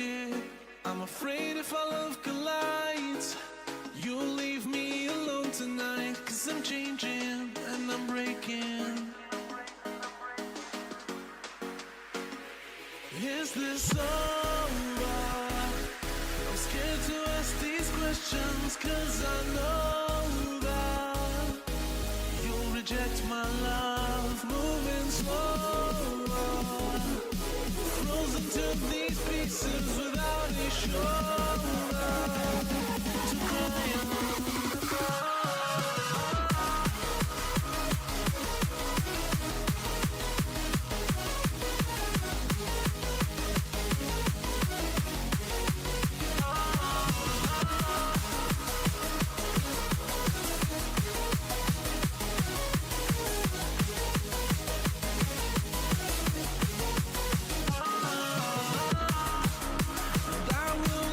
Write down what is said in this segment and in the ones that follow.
it. I'm afraid if our love collides, you'll leave me alone tonight. 'Cause I'm changing and I'm breaking. Is this over? I'm scared to ask these questions, 'cause I know that you'll reject my love. Moving slower, frozen to these pieces without a shoulder to cry on. I will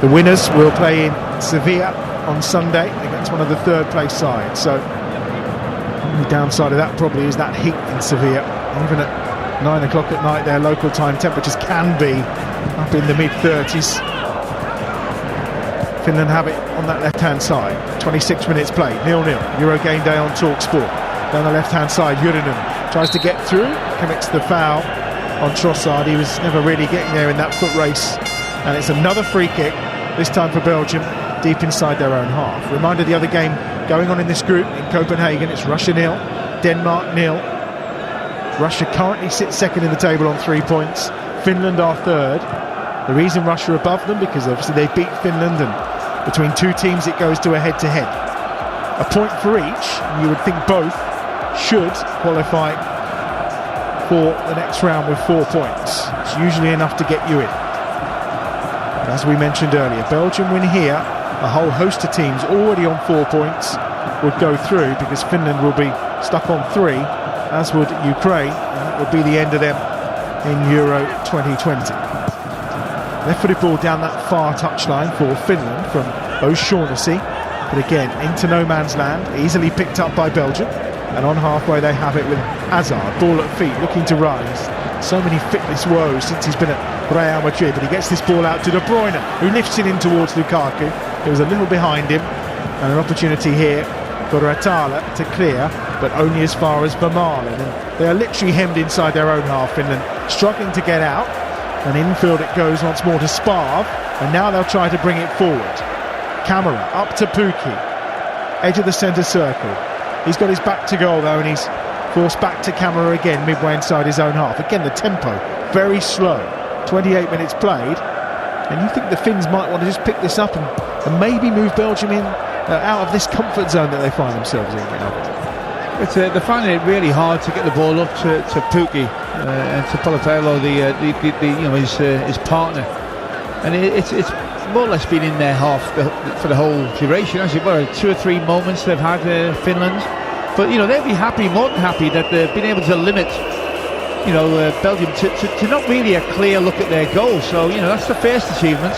The winners will play in Sevilla on Sunday against one of the third-place sides. So the downside of that probably is that heat in Sevilla. Even at 9 o'clock at night, their local time temperatures can be up in the mid-30s. Finland have it on that left-hand side. 26 minutes played, 0-0. Euro Game Day on TalkSport. Down the left-hand side, Jurinen tries to get through, commits the foul on Trossard. He was never really getting there in that foot race. And it's another free kick, this time for Belgium, deep inside their own half. Reminder, the other game going on in this group in Copenhagen, it's Russia 0, Denmark 0. Russia currently sits second in the table on 3 points. Finland are third. The reason Russia are above them, because obviously they beat Finland, and between two teams it goes to a head-to-head. A point for each, and you would think both should qualify for the next round with 4 points. It's usually enough to get you in. But as we mentioned earlier, Belgium win here, a whole host of teams already on 4 points would go through, because Finland will be stuck on 3, as would Ukraine, and that would be the end of them in Euro 2020. Left-footed ball down that far touchline for Finland from O'Shaughnessy, but again into no man's land, easily picked up by Belgium, and on halfway they have it with Hazard, ball at feet, looking to rise. So many fitness woes since he's been at Real Madrid, but he gets this ball out to De Bruyne, who lifts it in towards Lukaku. It was a little behind him, and an opportunity here for Ratala to clear, but only as far as Vermaelen, and they are literally hemmed inside their own half. Finland struggling to get out. And infield it goes once more to Sparv, and now they'll try to bring it forward. Camera up to Pukki, edge of the centre circle. He's got his back to goal though, and he's forced back to Camera again, midway inside his own half. Again, the tempo very slow. 28 minutes played, and you think the Finns might want to just pick this up and maybe move Belgium in out of this comfort zone that they find themselves in. They're finding it really hard to get the ball up to Pukki and to Politano, his partner, and it's more or less been in their half for the whole duration. As it were, 2 or 3 moments they've had Finland, but they'll be happy, more than happy, that they've been able to limit Belgium to not really a clear look at their goal. So that's the first achievement.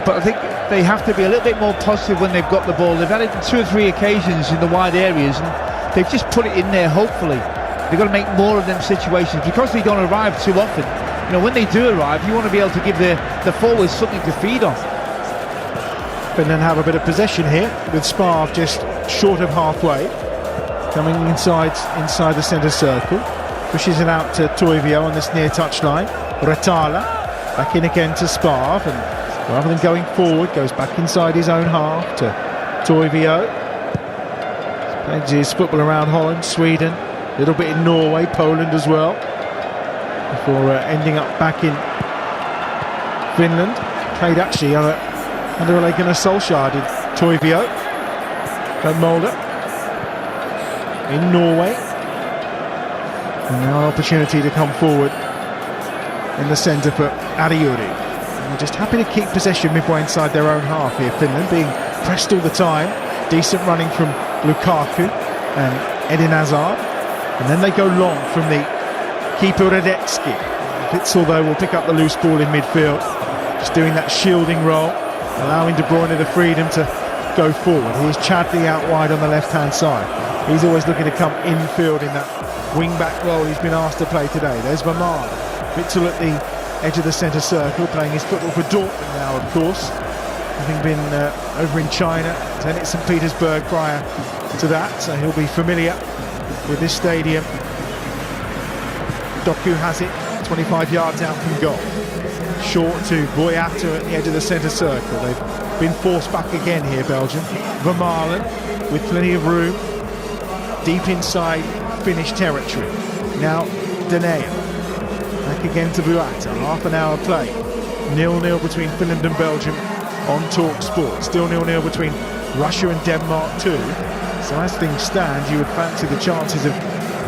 But I think they have to be a little bit more positive when they've got the ball. They've had it on 2 or 3 occasions in the wide areas, and they've just put it in there. Hopefully they've got to make more of them situations, because they don't arrive too often. When they do arrive, you want to be able to give the forwards something to feed on. Finland have a bit of possession here, with Sparv just short of halfway, coming inside the centre circle, pushes it out to Toivio on this near touchline. Ratala back in again to Sparv, and rather than going forward, goes back inside his own half to Toivio. Plays his football around Holland, Sweden, a little bit in Norway, Poland as well, before ending up back in Finland. Played actually under Ole Gunnar Solskjaer, did Toivio. Van Mulder in Norway. And now an opportunity to come forward in the centre for Ariuri. They're just happy to keep possession midway inside their own half here, Finland, being pressed all the time. Decent running from Lukaku and Eden Hazard. And then they go long from the keeper Radecki. Witsel, though, will pick up the loose ball in midfield, just doing that shielding role, allowing De Bruyne the freedom to go forward. Here's Chadli out wide on the left-hand side. He's always looking to come infield in that wing-back role he's been asked to play today. There's Vermaelen. Witsel at the edge of the centre circle, playing his football for Dortmund now, of course, having been over in China, Zenit St. Petersburg prior to that, so he'll be familiar with this stadium. Doku has it, 25 yards out from goal. Short to Boyata at the edge of the centre circle. They've been forced back again here, Belgium. Vermaelen with plenty of room, deep inside Finnish territory. Now Denea, back again to Boyata, half an hour play. 0-0 between Finland and Belgium on TalkSport. Still 0-0 between Russia and Denmark too. So as things stand, you would fancy the chances of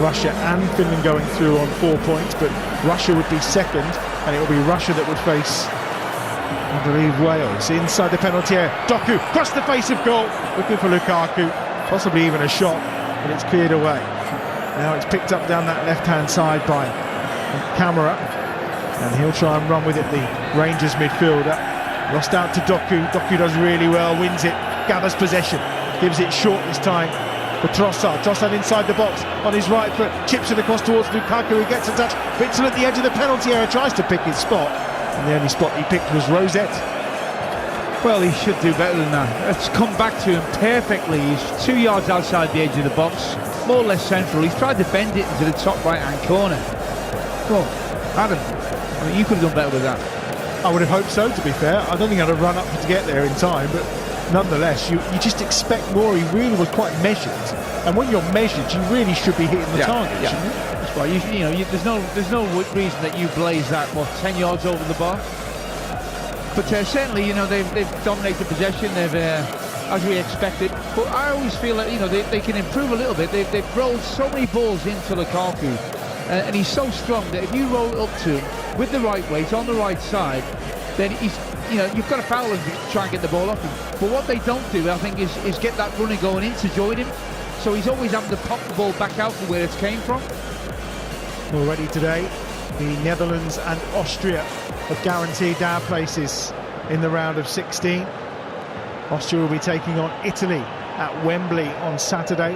Russia and Finland going through on 4 points, but Russia would be second, and it will be Russia that would face, I believe, Wales. Inside the penalty area, Doku across the face of goal, looking for Lukaku, possibly even a shot, but it's cleared away. Now it's picked up down that left-hand side by Camera, and he'll try and run with it, the Rangers midfielder. Lost out to Doku. Doku does really well, wins it, gathers possession, gives it short this time for Trossard. Trossard inside the box on his right foot, chips it across towards Lukaku, who gets a touch. Witsel at the edge of the penalty area, tries to pick his spot, and the only spot he picked was Rosette. Well, he should do better than that. It's come back to him perfectly. He's 2 yards outside the edge of the box, more or less central. He's tried to bend it into the top right-hand corner. Go on, Adam. I mean, you could have done better with that. I would have hoped so, to be fair. I don't think I'd have run up to get there in time, but nonetheless, you just expect more. He really was quite measured, and when you're measured, you really should be hitting the target, shouldn't you? That's right. There's no reason that you blaze that 10 yards over the bar. But certainly, they've dominated possession. They've, as we expected. But I always feel that they can improve a little bit. They've rolled so many balls into Lukaku, and he's so strong that if you roll it up to him with the right weight on the right side, then you've got to foul him to try and get the ball off him. But what they don't do, I think, is get that running going in to join him. So he's always having to pop the ball back out from where it came from. Already today, the Netherlands and Austria have guaranteed their places in the round of 16. Austria will be taking on Italy at Wembley on Saturday.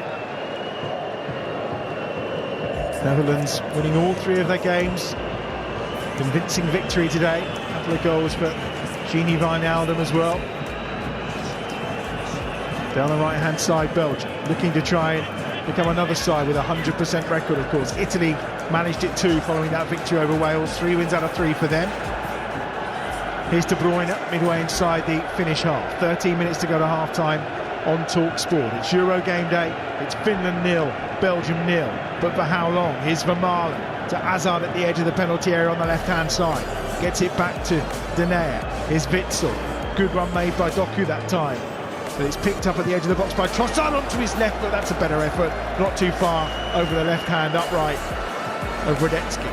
Netherlands winning all 3 of their games. Convincing victory today. A couple of goals for Gini Wijnaldum as well. Down the right-hand side, Belgium looking to try and become another side with a 100% record, of course. Italy managed it too following that victory over Wales. 3 wins out of 3 for them. Here's De Bruyne midway inside the Finnish half. 13 minutes to go to half-time on TalkSport. It's Euro game day. It's Finland 0, Belgium 0. But for how long? Here's Vermaelen to Hazard at the edge of the penalty area on the left-hand side. Gets it back to Denayer. Here's Witsel. Good run made by Doku that time. But it's picked up at the edge of the box by Trossard onto his left, but that's a better effort. Not too far over the left-hand upright of Radetzky.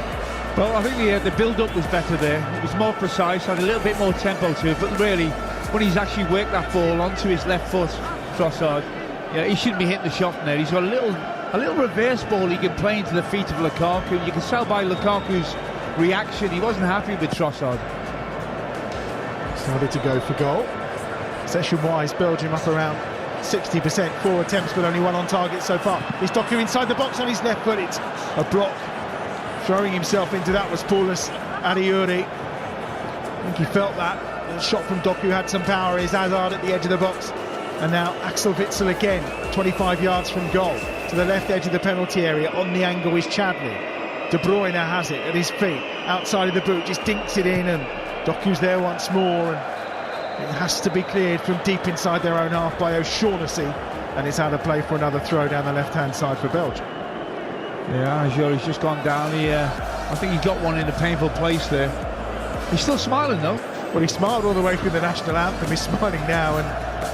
Well, I think the build-up was better there. It was more precise, had a little bit more tempo to it, but really, when he's actually worked that ball onto his left foot, Trossard, he shouldn't be hitting the shot from there. He's got a little reverse ball he can play into the feet of Lukaku. You can tell by Lukaku's reaction, he wasn't happy with Trossard. Started to go for goal. Session-wise, Belgium up around 60%, 4 attempts but only 1 on target so far. It's Doku inside the box on his left foot. It's a block. Throwing himself into that was Paulus Adiuri. I think he felt that. The shot from Doku had some power. Is Hazard at the edge of the box. And now Axel Witsel again, 25 yards from goal. To the left edge of the penalty area. On the angle is Chadley. De Bruyne has it at his feet. Outside of the boot, just dinks it in, and Doku's there once more. And it has to be cleared from deep inside their own half by O'Shaughnessy. And it's out of play for another throw down the left-hand side for Belgium. Yeah, Ajuri's just gone down. I think he got one in a painful place there. He's still smiling though. Well, he smiled all the way through the national anthem. He's smiling now, and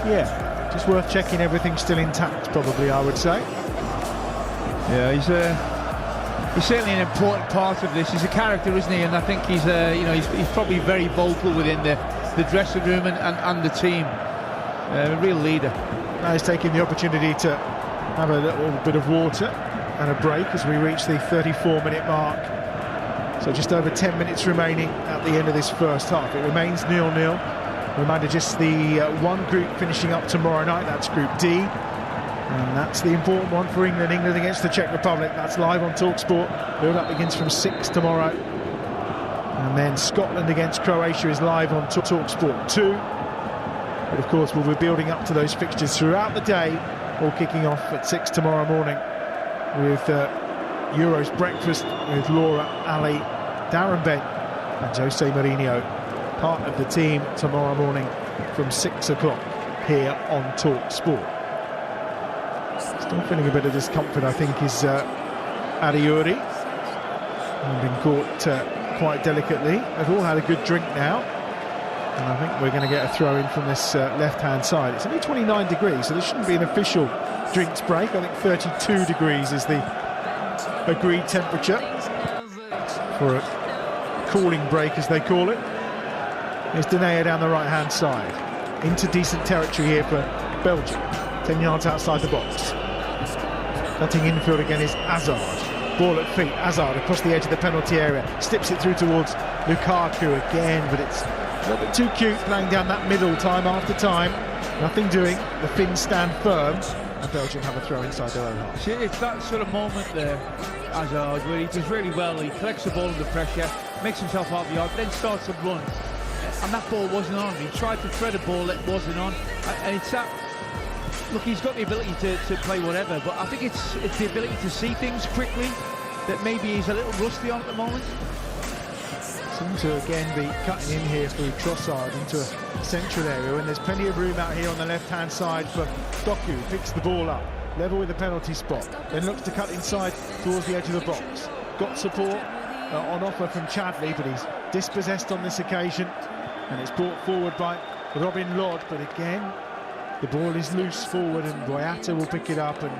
yeah, just worth checking everything's still intact, probably, I would say. Yeah, he's certainly an important part of this. He's a character, isn't he? And I think he's he's probably very vocal within the dressing room and the team. A real leader. Now he's taking the opportunity to have a little bit of water and a break as we reach the 34-minute mark. So just over 10 minutes remaining at the end of this first half. It remains 0-0. Reminder, just the one group finishing up tomorrow night. That's Group D. And that's the important one for England. England against the Czech Republic. That's live on TalkSport. Build-up begins from 6 tomorrow. And then Scotland against Croatia is live on TalkSport 2. But of course, we'll be building up to those fixtures throughout the day, all kicking off at 6 tomorrow morning with Euros breakfast with Laura, Ali, Darren Bent and Jose Mourinho, part of the team tomorrow morning from 6 o'clock here on TalkSport. Still feeling a bit of discomfort, I think, is Adiuri. Been caught quite delicately. They've all had a good drink now, and I think we're going to get a throw in from this left-hand side. It's only 29 degrees, so there shouldn't be an official drinks break. I think 32 degrees is the agreed temperature for a cooling break, as they call it. Here's Denayer down the right-hand side. Into decent territory here for Belgium. 10 yards outside the box. Cutting infield again is Hazard. Ball at feet. Hazard across the edge of the penalty area. Slips it through towards Lukaku again, but it's A little bit too cute playing down that middle time after time. Nothing doing. The Finns stand firm, and Belgium have a throw inside their own half. See, it's that sort of moment there, Hazard, where he does really well. He collects the ball under pressure, makes himself half the yard, then starts to run. And that ball wasn't on. He tried to thread a ball that wasn't on. And it's that... Look, he's got the ability to play whatever, but I think it's the ability to see things quickly that maybe he's a little rusty on at the moment. Seem to again be cutting in here through Trossard into a central area, and there's plenty of room out here on the left-hand side for Doku. Picks the ball up, level with the penalty spot, then looks to cut inside towards the edge of the box. Got support on offer from Chadley, but he's dispossessed on this occasion, and it's brought forward by Robin Lod. But again, the ball is loose forward, and Boyata will pick it up. And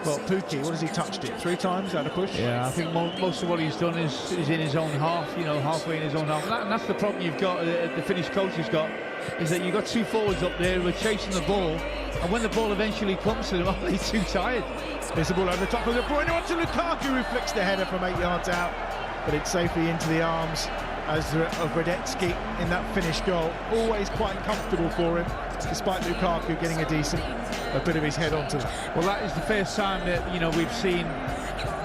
well, Pukki, what has he touched it? 3 times out of push? Yeah, I think most of what he's done is in his own half, you know, halfway in his own half. And that's the problem you've got, the Finnish coach has got, is that you've got 2 forwards up there who are chasing the ball, and when the ball eventually comes to them, are they too tired? There's the ball over the top of De Bruyne onto Lukaku, who flicks the header from 8 yards out, but it's safely into the arms of Radetzky in that Finnish goal. Always quite comfortable for him, despite Lukaku getting a bit of his head onto it. Well, that is the first time that, you know, we've seen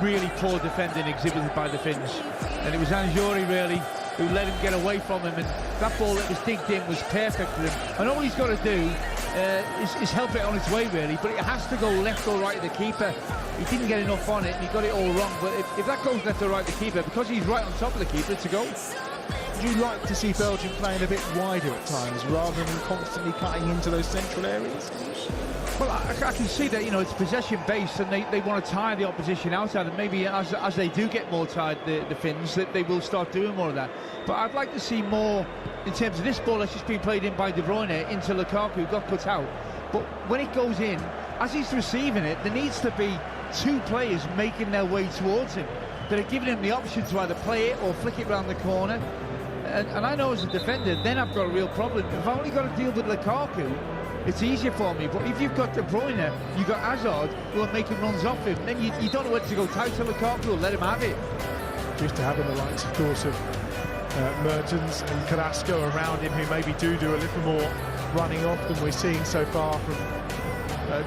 really poor defending exhibited by the Finns, and it was Anjori really who let him get away from him, and that ball that was digged in was perfect for him. And all he's got to do is help it on its way really, but it has to go left or right of the keeper. He didn't get enough on it, and he got it all wrong. But if that goes left or right of the keeper, because he's right on top of the keeper, it's a goal. Would you like to see Belgium playing a bit wider at times, rather than constantly cutting into those central areas? Well, I can see that, you know, it's possession-based, and they want to tire the opposition outside, and maybe as they do get more tired, the Finns, that they will start doing more of that. But I'd like to see more, in terms of this ball that's just been played in by De Bruyne into Lukaku, who got put out. But when it goes in, as he's receiving it, there needs to be 2 players making their way towards him that are giving him the option to either play it or flick it round the corner. And I know as a defender, then I've got a real problem. If I've only got to deal with Lukaku, it's easier for me. But if you've got De Bruyne, you've got Hazard who are making runs off him, then you don't know whether to go tight to Lukaku or let him have it. Just to having the likes, of course, of Mertens and Carrasco around him, who maybe do a little more running off than we're seeing so far from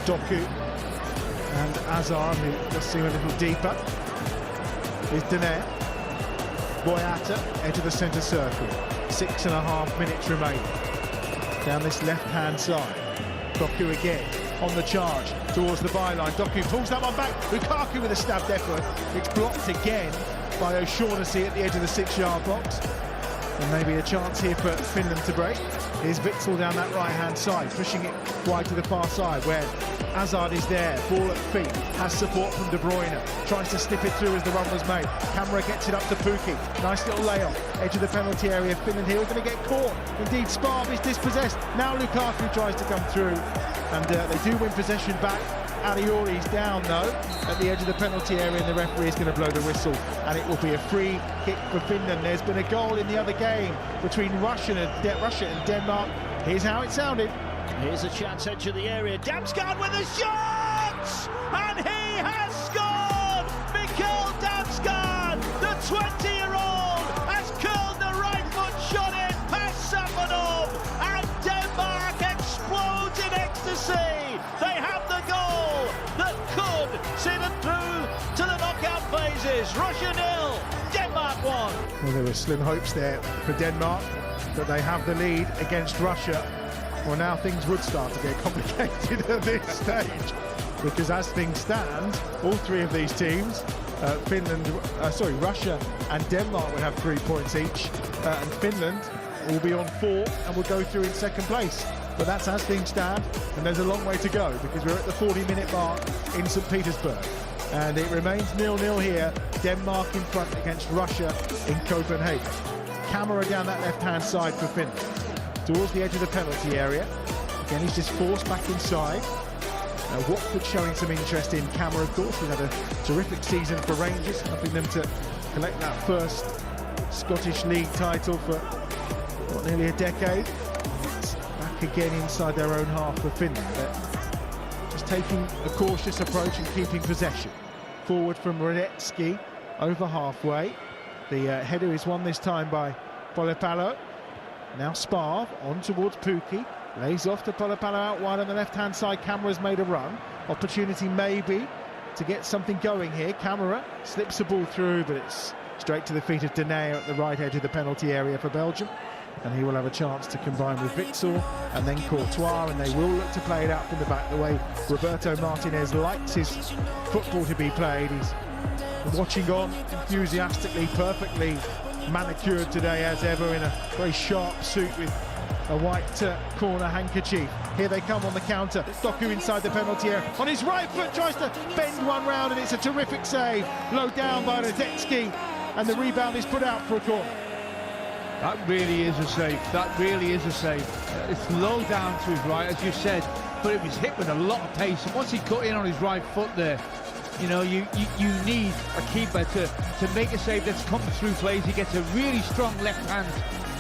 Doku and Hazard, who does seem a little deeper. Is Denaire. Boyata, edge of the centre circle. 6.5 minutes remaining. Down this left-hand side. Doku again on the charge towards the byline. Doku pulls that one back. Lukaku with a stabbed effort. It's blocked again by O'Shaughnessy at the edge of the 6-yard box. And maybe a chance here for Finland to break. Here's Witsel down that right-hand side, pushing it wide to the far side, where Hazard is there, ball at feet, has support from De Bruyne, tries to snip it through as the run was made. Camera gets it up to Pukki, nice little layoff, edge of the penalty area. Finland here are going to get caught. Indeed, Sparv is dispossessed. Now Lukaku tries to come through, and they do win possession back. Ariori's down though at the edge of the penalty area, and the referee is going to blow the whistle, and it will be a free kick for Finland. There's been a goal in the other game between Russia and Denmark. Here's how it sounded. Here's a chance edge of the area. Damsgaard with a shot, and he has scored. Mikkel Damsgaard, the 20-year-old, has curled the right foot shot in past Safonov, and Denmark explodes in ecstasy. They have the goal that could see them through to the knockout phases. Russia 0, Denmark 1. Well, there were slim hopes there for Denmark, but they have the lead against Russia. Well, now things would start to get complicated at this stage, because as things stand, all 3 of these teams, Russia and Denmark would have 3 points each, and Finland will be on 4 and will go through in second place. But that's as things stand, and there's a long way to go, because we're at the 40-minute mark in St. Petersburg. And it remains 0-0 here, Denmark in front against Russia in Copenhagen. Camera down that left-hand side for Finland, towards the edge of the penalty area. Again, he's just forced back inside. Watford showing some interest in Camera, of course. We've had a terrific season for Rangers, helping them to collect that first Scottish League title for nearly a decade. It's back again inside their own half for Finland. They're just taking a cautious approach and keeping possession. Forward from Radetzky, over halfway. The header is won this time by Polipalo. Now Sparv on towards Pukki. Lays off to Polopalo out wide on the left-hand side. Camera's made a run. Opportunity maybe to get something going here. Camera slips the ball through, but it's straight to the feet of Denayer at the right edge of the penalty area for Belgium. And he will have a chance to combine with Witsel and then Courtois, and they will look to play it out from the back the way Roberto Martinez likes his football to be played. He's watching on enthusiastically, perfectly manicured today as ever in a very sharp suit with a white corner handkerchief. Here they come on the counter. Doku inside the penalty area. On his right foot, tries to bend one round, and it's a terrific save. Low down by Radetzky, and the rebound is put out for a corner. That really is a save. That really is a save. It's low down to his right, as you said, but it was hit with a lot of pace. And once he cut in on his right foot there, you know, you need a keeper to make a save that's come through plays. He gets a really strong left hand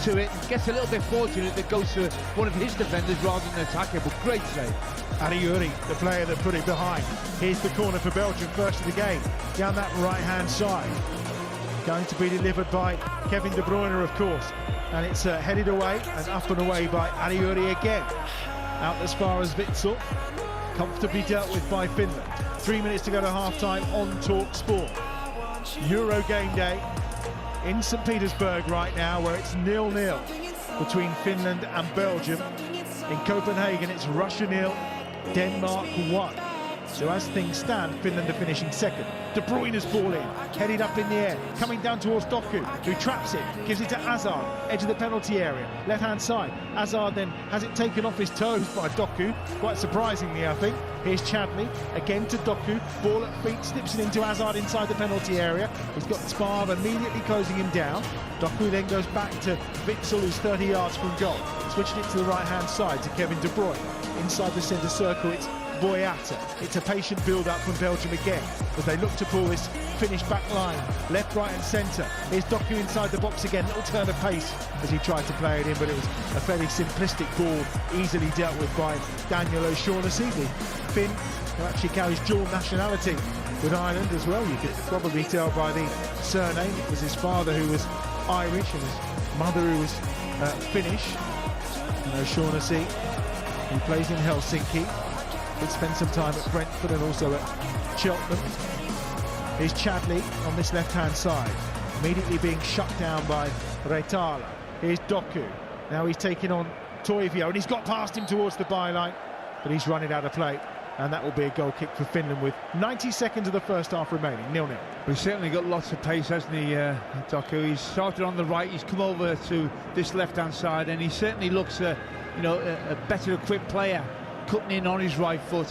to it, gets a little bit fortunate that goes to one of his defenders rather than an attacker, but great save. Ariuri, the player that put it behind. Here's the corner for Belgium, first of the game, down that right-hand side. Going to be delivered by Kevin De Bruyne, of course, and it's headed away and up and away by Ariuri again. Out as far as Witsel, comfortably dealt with by Finland. 3 minutes to go to half-time on Talk Sport. Euro game day in St. Petersburg right now, where it's 0-0 between Finland and Belgium. In Copenhagen, it's Russia 0, Denmark 1. So as things stand, Finland are finishing second. De Bruyne's ball in, headed up in the air, coming down towards Doku, who traps it, gives it to Hazard, edge of the penalty area, left-hand side. Hazard then has it taken off his toes by Doku, quite surprisingly, I think. Here's Chadley, again to Doku, ball at feet, slips it into Hazard inside the penalty area. He's got Sparv immediately closing him down. Doku then goes back to Witsel, who's 30 yards from goal. Switching it to the right-hand side to Kevin De Bruyne. Inside the centre circle, it's Boyata. It's a patient build-up from Belgium again as they look to pull this finished back line, left, right and centre. Here's Doku inside the box again, little turn of pace as he tried to play it in, but it was a fairly simplistic ball, easily dealt with by Daniel O'Shaughnessy, the Finn, who actually carries dual nationality with Ireland as well. You could probably tell by the surname. It was his father who was Irish and his mother who was Finnish. And O'Shaughnessy, who plays in Helsinki, would spend some time at Brentford and also at Cheltenham. Here's Chadley on this left-hand side, immediately being shut down by Reitala. Here's Doku. Now he's taking on Toivio, and he's got past him towards the byline, but he's run it out of play, and that will be a goal kick for Finland with 90 seconds of the first half remaining, 0-0. He's certainly got lots of pace, hasn't he, Doku? He's started on the right, he's come over to this left-hand side, and he certainly looks a better equipped player, cutting in on his right foot,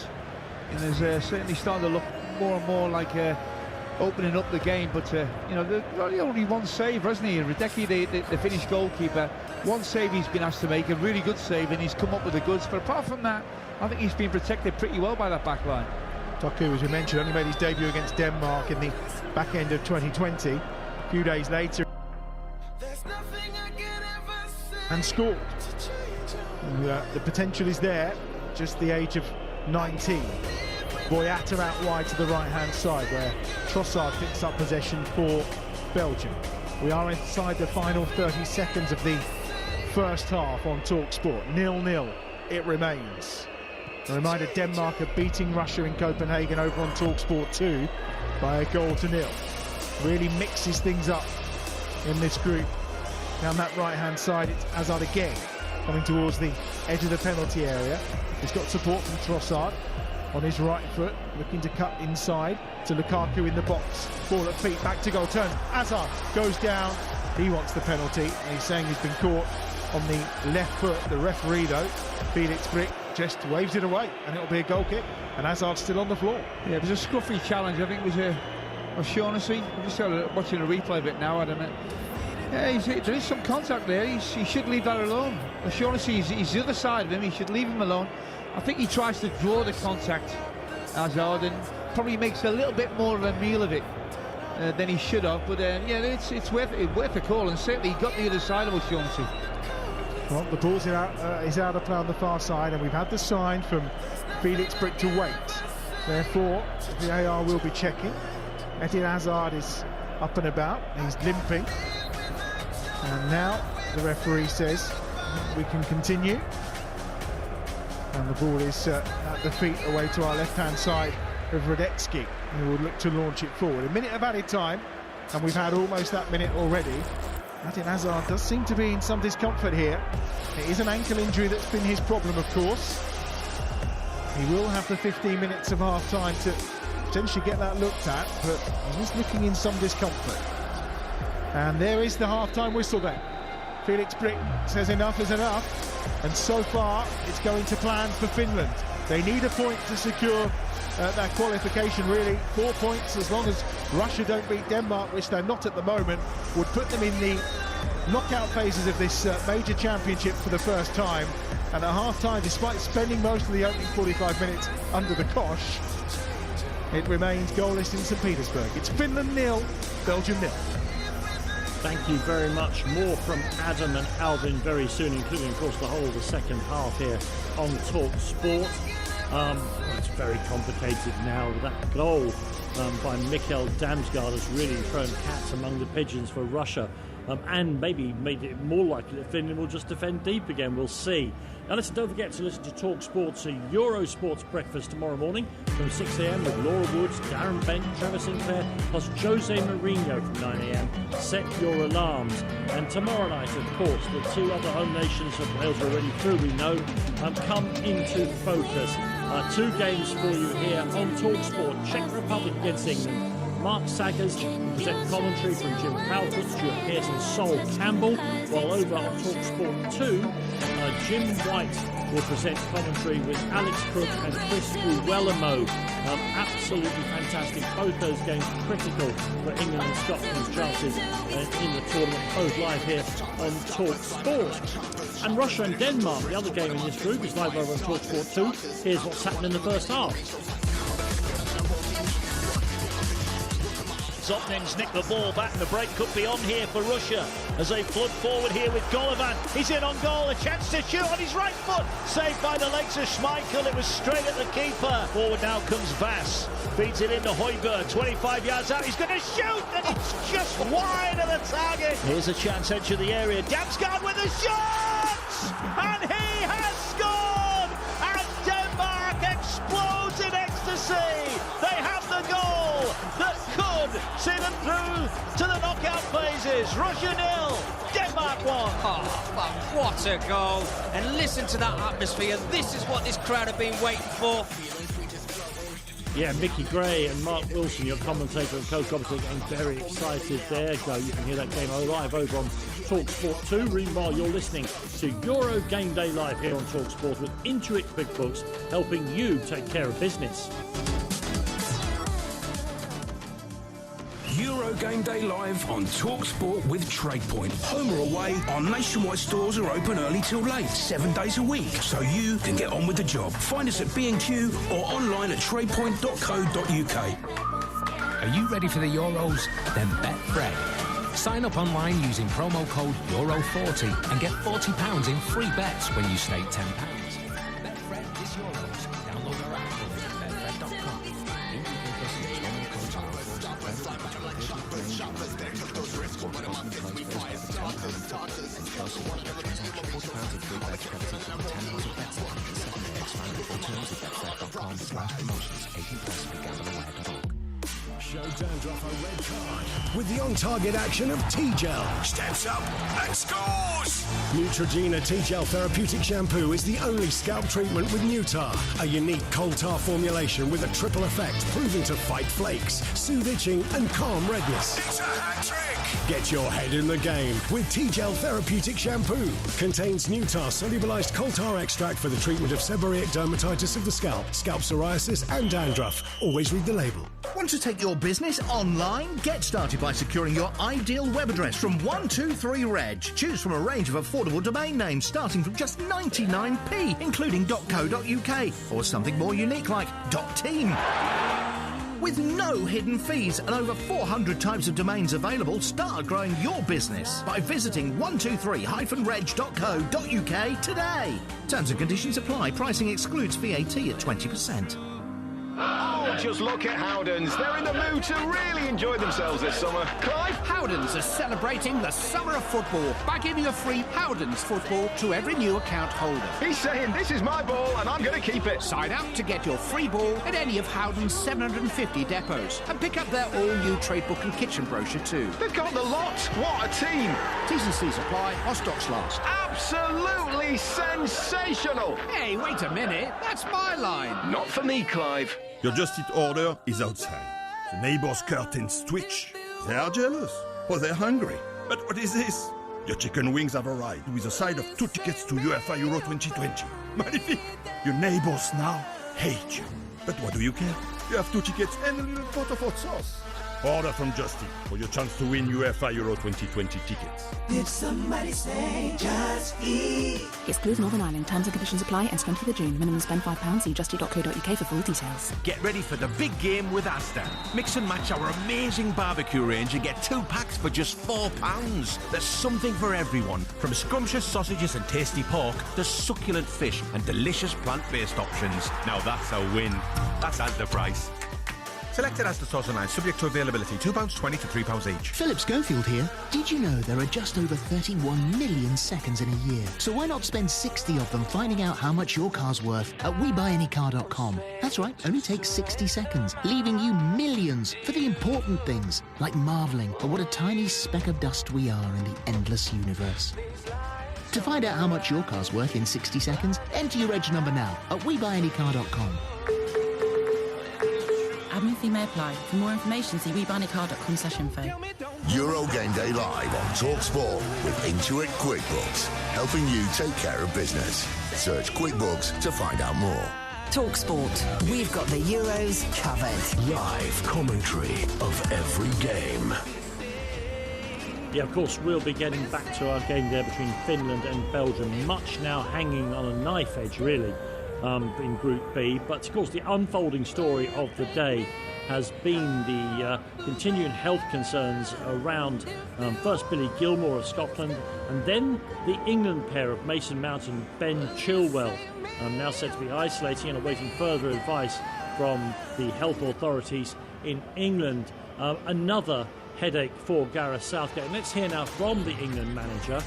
and is certainly starting to look more and more like opening up the game. But there's only one save, hasn't he? Radecki, the Finnish goalkeeper, one save he's been asked to make, a really good save, and he's come up with the goods. But apart from that, I think he's been protected pretty well by that back line. Doku, as we mentioned, only made his debut against Denmark in the back end of 2020. A few days later, and scored. And, the potential is there. Just the age of 19. Boyata out wide to the right-hand side, where Trossard picks up possession for Belgium. We are inside the final 30 seconds of the first half on Talk Sport. 0-0 it remains. A reminder, Denmark are beating Russia in Copenhagen over on Talk Sport 2 by a 1-0. Really mixes things up in this group. Down that right-hand side, it's Hazard again, coming towards the edge of the penalty area. He's got support from Trossard on his right foot, looking to cut inside to Lukaku in the box. Ball at feet, back to goal, turn. Hazard goes down. He wants the penalty, and he's saying he's been caught on the left foot. The referee, though, Felix Brick, just waves it away, and it'll be a goal kick, and Hazard's still on the floor. Yeah, it was a scruffy challenge. I think it was O'Shaughnessy. I'm just watching a replay of it now, Adam. Yeah, there is some contact there. He should leave that alone. O'Shaughnessy, he's the other side of him. He should leave him alone. I think he tries to draw the contact, Hazard, and probably makes a little bit more of a meal of it than he should have. But yeah, it's worth a call, and certainly he got the other side of O'Shaughnessy. Well, the ball's is out of play on the far side, and we've had the sign from Felix Brick to wait. Therefore, the AR will be checking. Eden Hazard is up and about. He's limping. And now the referee says We can continue. And the ball is at the feet away to our left-hand side of Radetzky, who will look to launch it forward. A minute of added time, and we've had almost that minute already. Eden Hazard does seem to be in some discomfort here. It is an ankle injury that's been his problem, of course. He will have the 15 minutes of half-time to potentially get that looked at, but he's looking in some discomfort. And there is the half-time whistle then. Felix Brick says enough is enough, and so far it's going to plan for Finland. They need a point to secure that qualification, really. 4 points, as long as Russia don't beat Denmark, which they're not at the moment, would put them in the knockout phases of this major championship for the first time. And at half-time, despite spending most of the opening 45 minutes under the cosh, it remains goalless in St. Petersburg. It's Finland 0, Belgium 0. Thank you very much. More from Adam and Alvin very soon, including, of course, the whole of the second half here on Talk Sport. It's very complicated now. That goal by Mikkel Damsgaard has really thrown cats among the pigeons for Russia, and maybe made it more likely that Finland will just defend deep again. We'll see. Now listen, don't forget to listen to Talk Sports Eurosports Breakfast tomorrow morning from 6 a.m. with Laura Woods, Darren Bent, Trevor Sinclair, plus Jose Mourinho from 9 a.m. Set your alarms. And tomorrow night, of course, the two other home nations of Wales are already through, we know, come into focus. 2 games for you here on Talk Sport. Czech Republic against England. Mark Saggers will present commentary from Jim Proudfoot, Stuart Pearce and Sol Campbell, while over on Talk Sport 2, Jim White will present commentary with Alex Cook and Chris Uwelamo. Absolutely fantastic. Both those games critical for England and Scotland's chances in the tournament. Both live here on Talk Sport. And Russia and Denmark, the other game in this group, is live over on Talk Sport 2. Here's what's happened in the first half. Zopnin's nicked the ball back, and the break could be on here for Russia as they flood forward here with Golovin. He's in on goal, a chance to shoot on his right foot, saved by the legs of Schmeichel. It was straight at the keeper. Forward now comes Vass, feeds it into Højbjerg, 25 yards out, he's going to shoot, and it's just wide of the target. Here's a chance edge of the area, Damsgaard with a shot, and he has scored, and Denmark explodes in ecstasy. They have the goal that could see them through to the knockout phases. Russia 0, Denmark 1. Oh, but what a goal. And listen to that atmosphere. This is what this crowd have been waiting for. Yeah, Mickey Gray and Mark Wilson, your commentator and co-commentator, getting very excited there. So you can hear that game live over on Talk Sport 2. Meanwhile, you're listening to Euro Game Day Live here on Talk Sport with Intuit QuickBooks, helping you take care of business. Euro Game Day Live on TalkSport with TradePoint. Home or away, our nationwide stores are open early till late, 7 days a week, so you can get on with the job. Find us at B&Q or online at tradepoint.co.uk. Are you ready for the Euros? Then bet Fred. Sign up online using promo code EURO40 and get £40 in free bets when you stake £10. Betfred is Euros. Download our app or visit betfred.com. Show Dandruff a red card with the on-target action of T-Gel. Steps up and scores! Neutrogena T-Gel Therapeutic Shampoo is the only scalp treatment with Nutar, a unique coal tar formulation with a triple effect proven to fight flakes, soothe itching and calm redness. It's a hat-trick! Get your head in the game with T-Gel Therapeutic Shampoo. Contains Nutar solubilized coal tar extract for the treatment of seborrheic dermatitis of the scalp, scalp psoriasis and dandruff. Always read the label. Want to take your business online? Get started by securing your ideal web address from 123reg. Choose from a range of affordable domain names starting from just 99p, including .co.uk, or something more unique like .team. With no hidden fees and over 400 types of domains available, start growing your business by visiting 123-reg.co.uk today. Terms and conditions apply. Pricing excludes VAT at 20%. just look at Howdens. They're in the mood to really enjoy themselves this summer. Clive? Howdens are celebrating the summer of football by giving a free Howdens football to every new account holder. He's saying, this is my ball and I'm going to keep it. Sign up to get your free ball at any of Howdens' 750 depots and pick up their all-new trade book and kitchen brochure too. They've got the lot. What a team. T's and C's apply, or stocks last. Absolutely sensational. Hey, wait a minute. That's my line. Not for me, Clive. Your Just Eat order is outside. The neighbors' curtains twitch. They are jealous, or they're hungry. But what is this? Your chicken wings have arrived with a side of 2 tickets to UEFA Euro 2020. Magnifique! Your neighbors now hate you. But what do you care? You have 2 tickets and a little pot of hot sauce. Order from Just Eat for your chance to win UEFA Euro 2020 tickets. Did somebody say Just Eat? Excludes Northern Ireland. Terms and conditions apply. Ends 20th of June. Minimum spend £5. See justeat.co.uk for full details. Get ready for the big game with Asda. Mix and match our amazing barbecue range and get 2 packs for just £4. There's something for everyone. From scrumptious sausages and tasty pork to succulent fish and delicious plant-based options. Now that's a win. That's Asda price. Selected Asda sauce and ice, subject to availability. £2.20 to £3 each. Philip Schofield here. Did you know there are just over 31 million seconds in a year? So why not spend 60 of them finding out how much your car's worth at WeBuyAnyCar.com? That's right, only takes 60 seconds, leaving you millions for the important things, like marvelling at what a tiny speck of dust we are in the endless universe. To find out how much your car's worth in 60 seconds, enter your reg number now at WeBuyAnyCar.com. Admin fee may apply. For more information, see WeBuyAnyCar.com/info. Euro Game Day live on TalkSport with Intuit QuickBooks, helping you take care of business. Search QuickBooks to find out more. TalkSport. We've got the Euros covered. Live commentary of every game. Yeah, of course, we'll be getting back to our game there between Finland and Belgium. Much now hanging on a knife edge, really. In Group B, but of course the unfolding story of the day has been the continuing health concerns around first Billy Gilmore of Scotland and then the England pair of Mason Mount and Ben Chilwell, now said to be isolating and awaiting further advice from the health authorities in England. Another headache for Gareth Southgate. And let's hear now from the England manager.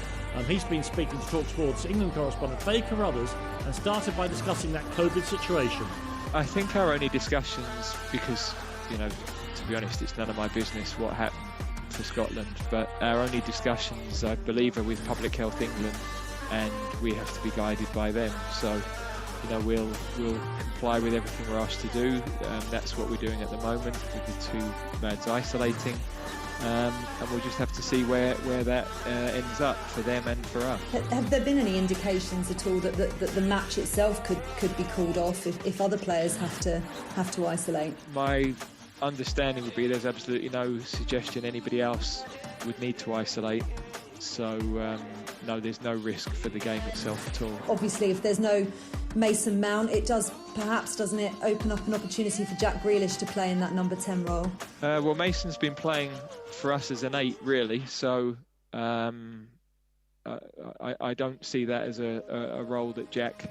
He's been speaking to TalkSport's England correspondent Faye Carruthers and started by discussing that COVID situation. I think our only discussions, because, to be honest, it's none of my business what happened for Scotland, but our only discussions, I believe, are with Public Health England, and we have to be guided by them. So, we'll comply with everything we're asked to do. That's what we're doing at the moment with the 2 lads isolating. And we'll just have to see where that ends up for them and for us. Have there been any indications at all that the match itself could be called off if other players have to isolate? My understanding would be there's absolutely no suggestion anybody else would need to isolate. So no, there's no risk for the game itself at all. Obviously, if there's no Mason Mount, it does perhaps, doesn't it, open up an opportunity for Jack Grealish to play in that number 10 role? Well, Mason's been playing for us as an 8, really, so I don't see that as a role that Jack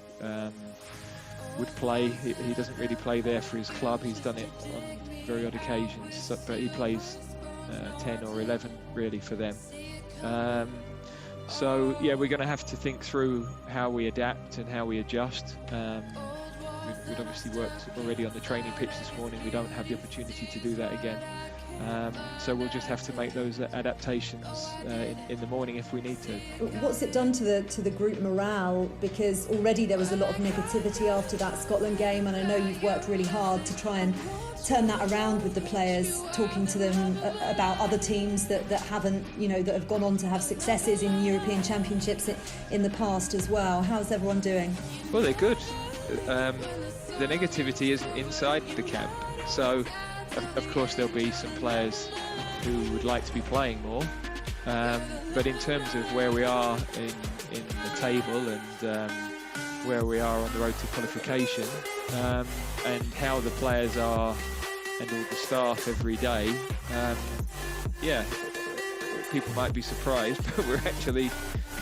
would play. He doesn't really play there for his club. He's done it on very odd occasions, but he plays 10 or 11 really for them. So yeah, we're going to have to think through how we adapt and how we adjust. We'd obviously worked already on the training pitch this morning. We don't have the opportunity to do that again. So we'll just have to make those adaptations in the morning if we need to. What's it done to the group morale? Because already there was a lot of negativity after that Scotland game, and I know you've worked really hard to try and turn that around with the players, talking to them about other teams that haven't, that have gone on to have successes in European Championships in the past as well. How's everyone doing? Well, they're good. The negativity isn't inside the camp, so of course there'll be some players who would like to be playing more, but in terms of where we are in the table and where we are on the road to qualification, and how the players are and all the staff every day, people might be surprised, but we're actually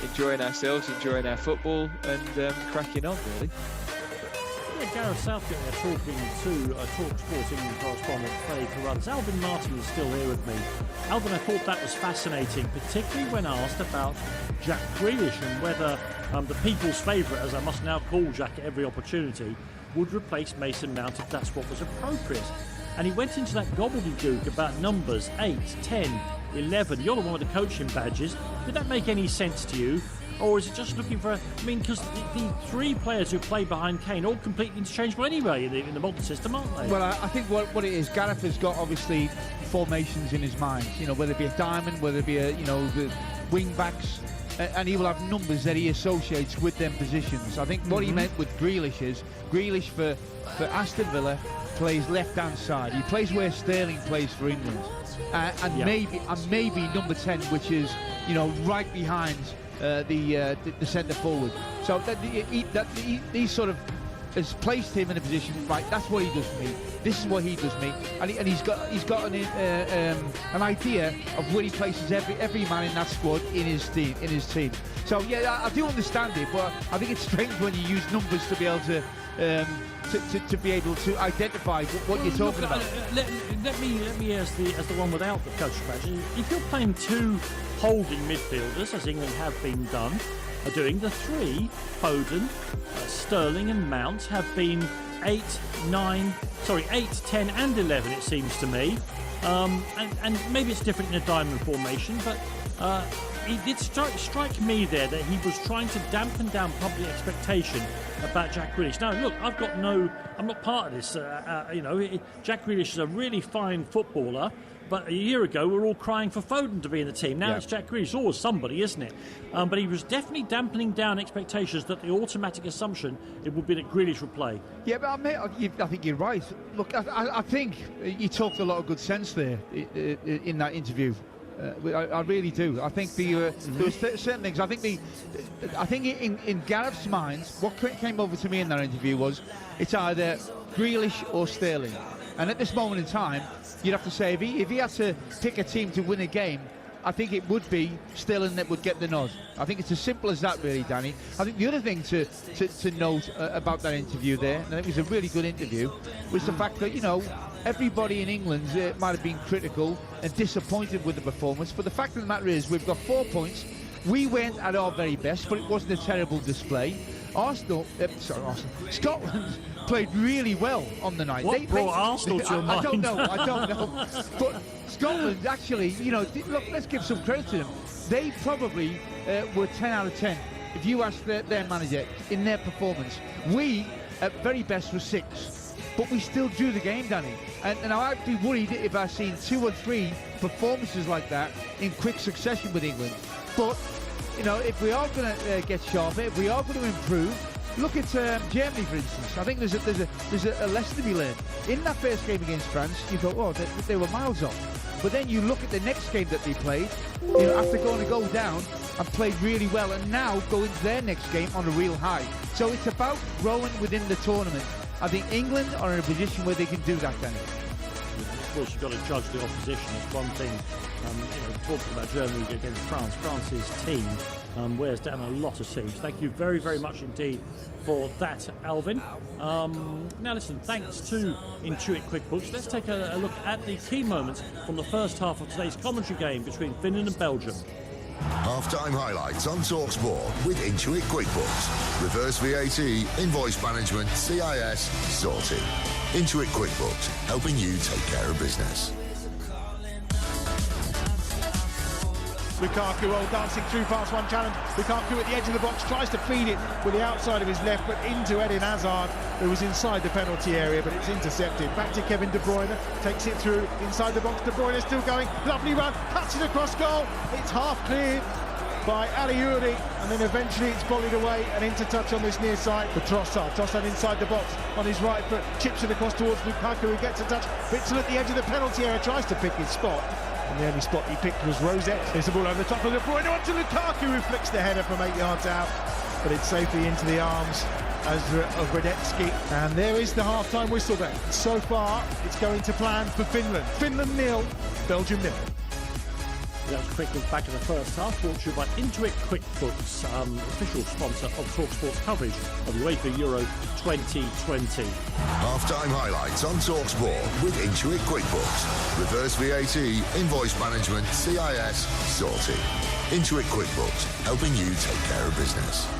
enjoying ourselves, enjoying our football and cracking on, really. Gareth Southgate there talking to Talk Sport England correspondent Craig Carruthers. Alvin Martin is still here with me. Alvin, I thought that was fascinating, particularly when asked about Jack Grealish and whether the people's favourite, as I must now call Jack at every opportunity, would replace Mason Mount if that's what was appropriate. And he went into that gobbledygook about numbers 8, 10, 11. You're the one with the coaching badges. Did that make any sense to you? Or is it just looking for because the three players who play behind Kane are all completely interchangeable anyway in the modern system, aren't they? Well, I think what it is, Gareth has got obviously formations in his mind, whether it be a diamond, whether it be the wing backs, and he will have numbers that he associates with them positions. I think what he meant with Grealish is Grealish for Aston Villa plays left-hand side. He plays where Sterling plays for England, and maybe number 10, which is right behind the centre forward. So he sort of has placed him in a position, right, that's what he does for me, this is what he does for me, and he's got an idea of where he places every man in that squad in his team. So yeah, I do understand it, but I think it's strange when you use numbers to be able to be able to identify what you're talking about. Let me as the one without the coach badge. If you're playing two holding midfielders, as England have been doing, the three, Foden, Sterling and Mount, have been 8, 10 and 11, it seems to me. And maybe it's different in a diamond formation, but it did strike me there that he was trying to dampen down public expectation about Jack Grealish. Now, look, I'm not part of this. Jack Grealish is a really fine footballer, but a year ago we were all crying for Foden to be in the team. Now it's Jack Grealish. It's always somebody, isn't it? But he was definitely dampening down expectations that the automatic assumption it would be that Grealish would play. Yeah, but I think you're right. Look, I think you talked a lot of good sense there in that interview. I really do. I think there were certain things. I think in Gareth's mind, what came over to me in that interview was it's either Grealish or Sterling. And at this moment in time, you'd have to say if he had to pick a team to win a game, I think it would be Sterling that would get the nod. I think it's as simple as that, really, Danny. I think the other thing to note about that interview there, and it was a really good interview, was the fact that everybody in England might have been critical and disappointed with the performance, but the fact of the matter is we've got 4 points. We weren't at our very best, but it wasn't a terrible display. Scotland played really well on the night. What brought Arsenal to your mind? I don't know. But Scotland actually, look, let's give some credit to them. They probably were 10 out of 10 if you ask their manager in their performance. We, at very best, were 6. But we still drew the game, Danny. And I'd be worried if I seen 2 or 3 performances like that in quick succession with England. But, if we are going to get sharper, if we are going to improve, look at Germany, for instance. I think there's a lesson to be learned. In that first game against France, you go, oh, they were miles off. But then you look at the next game that they played, after going to go down and played really well, and now go into their next game on a real high. So it's about growing within the tournament. I think England are in a position where they can do that, Danny. Of course, you've got to judge the opposition. It's one thing, talking about Germany against France. France's team wears down a lot of teams. Thank you very, very much indeed for that, Alvin. Now, listen, thanks to Intuit QuickBooks, let's take a look at the key moments from the first half of today's commentary game between Finland and Belgium. Half-time highlights on TalkSport with Intuit QuickBooks. Reverse VAT, invoice management, CIS, sorted. Intuit QuickBooks, helping you take care of business. Lukaku, dancing through past one challenge. Lukaku at the edge of the box, tries to feed it with the outside of his left, but into Eden Hazard, who was inside the penalty area, but it's intercepted. Back to Kevin De Bruyne, takes it through inside the box. De Bruyne still going, lovely run, cuts it across goal. It's half cleared by Aliuri, and then eventually it's volleyed away and into touch on this near side for Trossard. Trossard inside the box on his right foot, chips it across towards Lukaku, who gets a touch. Bitzel at the edge of the penalty area, tries to pick his spot. And the only spot he picked was Rosette. There's the ball over the top of De Bruyne, onto Lukaku, who flicks the header from 8 yards out. But it's safely into the arms of Radetzky. And there is the half-time whistle then. So far, it's going to plan for Finland. Finland 0, Belgium 0. That's a quick look back at the first half, brought to you by Intuit QuickBooks, official sponsor of TalkSport's coverage of UEFA Euro 2020. Half-time highlights on TalkSport with Intuit QuickBooks. Reverse VAT, invoice management, CIS, sorted. Intuit QuickBooks, helping you take care of business.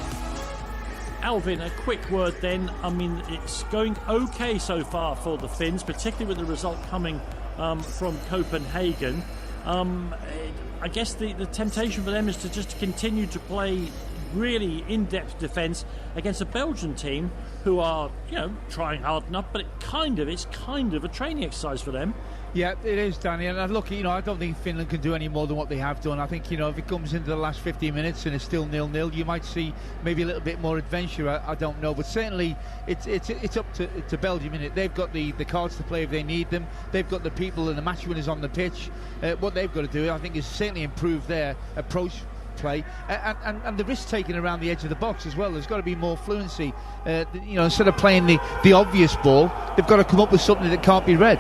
Alvin, a quick word then. I mean, it's going okay so far for the Finns, particularly with the result coming from Copenhagen. I guess the temptation for them is to just continue to play really in-depth defence against a Belgian team who are, trying hard enough, but it's kind of a training exercise for them. Yeah, it is, Danny. And look, I don't think Finland can do any more than what they have done. I think, if it comes into the last 15 minutes and it's still 0-0, you might see maybe a little bit more adventure. I don't know, but certainly it's up to Belgium, innit? They've got the cards to play if they need them. They've got the people and the match winners on the pitch. What they've got to do, I think, is certainly improve their approach play and the risk taken around the edge of the box as well. There's got to be more fluency. Instead of playing the obvious ball, they've got to come up with something that can't be read.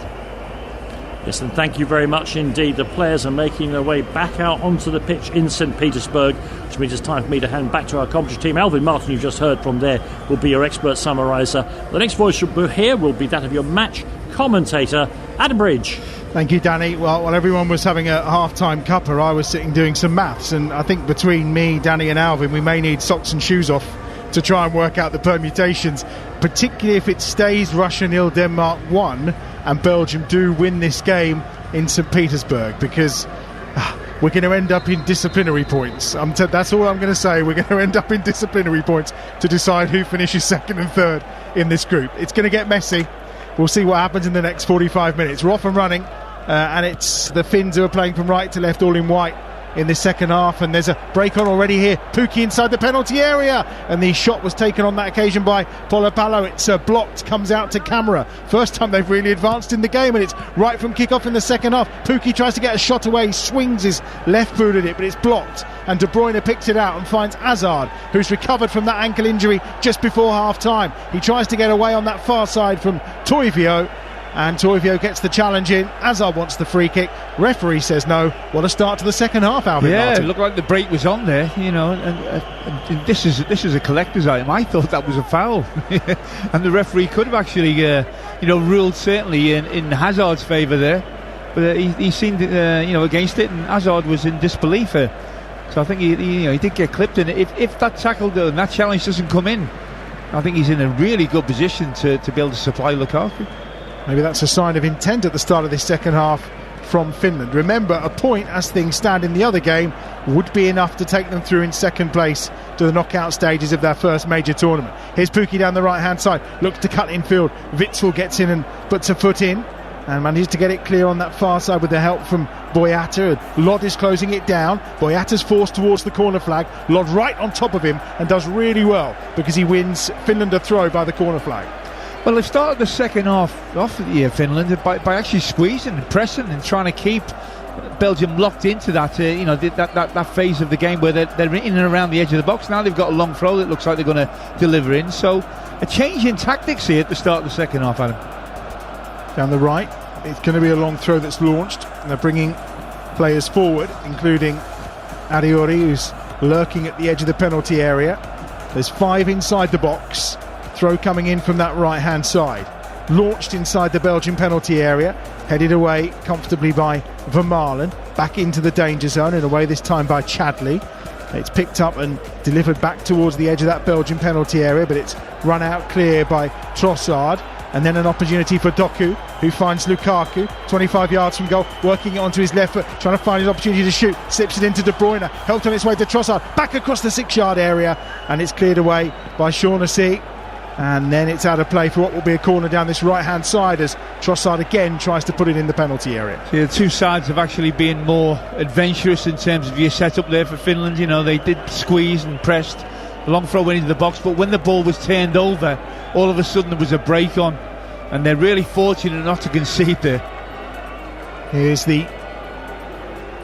Yes, and thank you very much indeed. The players are making their way back out onto the pitch in St. Petersburg, which means it's time for me to hand back to our commentary team. Alvin Martin, you've just heard from there, will be your expert summariser. The next voice you'll hear will be that of your match commentator, Adam Bridge. Thank you, Danny. Well, while everyone was having a half-time cuppa, I was sitting doing some maths, and I think between me, Danny and Alvin, we may need socks and shoes off to try and work out the permutations, particularly if it stays Russia 0, Denmark 1, and Belgium do win this game in St. Petersburg, because we're going to end up in disciplinary points. That's all I'm going to say. We're going to end up in disciplinary points to decide who finishes second and third in this group. It's going to get messy. We'll see what happens in the next 45 minutes. We're off and running, and it's the Finns who are playing from right to left, all in white in the second half, and there's a break on already here. Pukki inside the penalty area, and the shot was taken on that occasion by Polopalo. It's blocked, comes out to camera. First time they've really advanced in the game, and it's right from kick-off in the second half. Pukki tries to get a shot away, swings his left boot at it, but it's blocked, and De Bruyne picks it out and finds Hazard, who's recovered from that ankle injury just before half-time. He tries to get away on that far side from Toivio, and Toivio gets the challenge in. Hazard wants the free kick. Referee says no. What a start to the second half, Alvin Martin. It looked like the break was on there, and this is a collector's item. I thought that was a foul. And the referee could have actually ruled certainly in Hazard's favour there, but he seemed against it, and Hazard was in disbelief. So I think he did get clipped, and if that tackle and that challenge doesn't come in, I think he's in a really good position to be able to supply Lukaku. Maybe that's a sign of intent at the start of this second half from Finland. Remember, a point as things stand in the other game would be enough to take them through in second place to the knockout stages of their first major tournament. Here's Pukki down the right hand side, looks to cut in field. Witsel gets in and puts a foot in and manages to get it clear on that far side with the help from Boyata. Lod is closing it down. Boyata's forced towards the corner flag. Lod right on top of him and does really well because he wins Finland a throw by the corner flag. Well, they've started the second half off here, Finland, by actually squeezing and pressing and trying to keep Belgium locked into that that phase of the game where they're in and around the edge of the box. Now they've got a long throw that looks like they're going to deliver in. So a change in tactics here at the start of the second half, Adam. Down the right, it's going to be a long throw that's launched, and they're bringing players forward, including Ariori, who's lurking at the edge of the penalty area. There's 5 inside the box. Throw coming in from that right hand side, launched inside the Belgian penalty area, headed away comfortably by Vermaelen, back into the danger zone, and away this time by Chadli. It's picked up and delivered back towards the edge of that Belgian penalty area, but it's run out clear by Trossard, and then an opportunity for Doku, who finds Lukaku 25 yards from goal, working it onto his left foot, trying to find his opportunity to shoot, slips it into De Bruyne, helped on its way to Trossard, back across the 6-yard area, and it's cleared away by Shaughnessy. And then it's out of play for what will be a corner down this right-hand side as Trossard again tries to put it in the penalty area. See, the two sides have actually been more adventurous in terms of your setup there for Finland. They did squeeze and pressed. The long throw went into the box, but when the ball was turned over, all of a sudden there was a break on, and they're really fortunate not to concede there. Here's the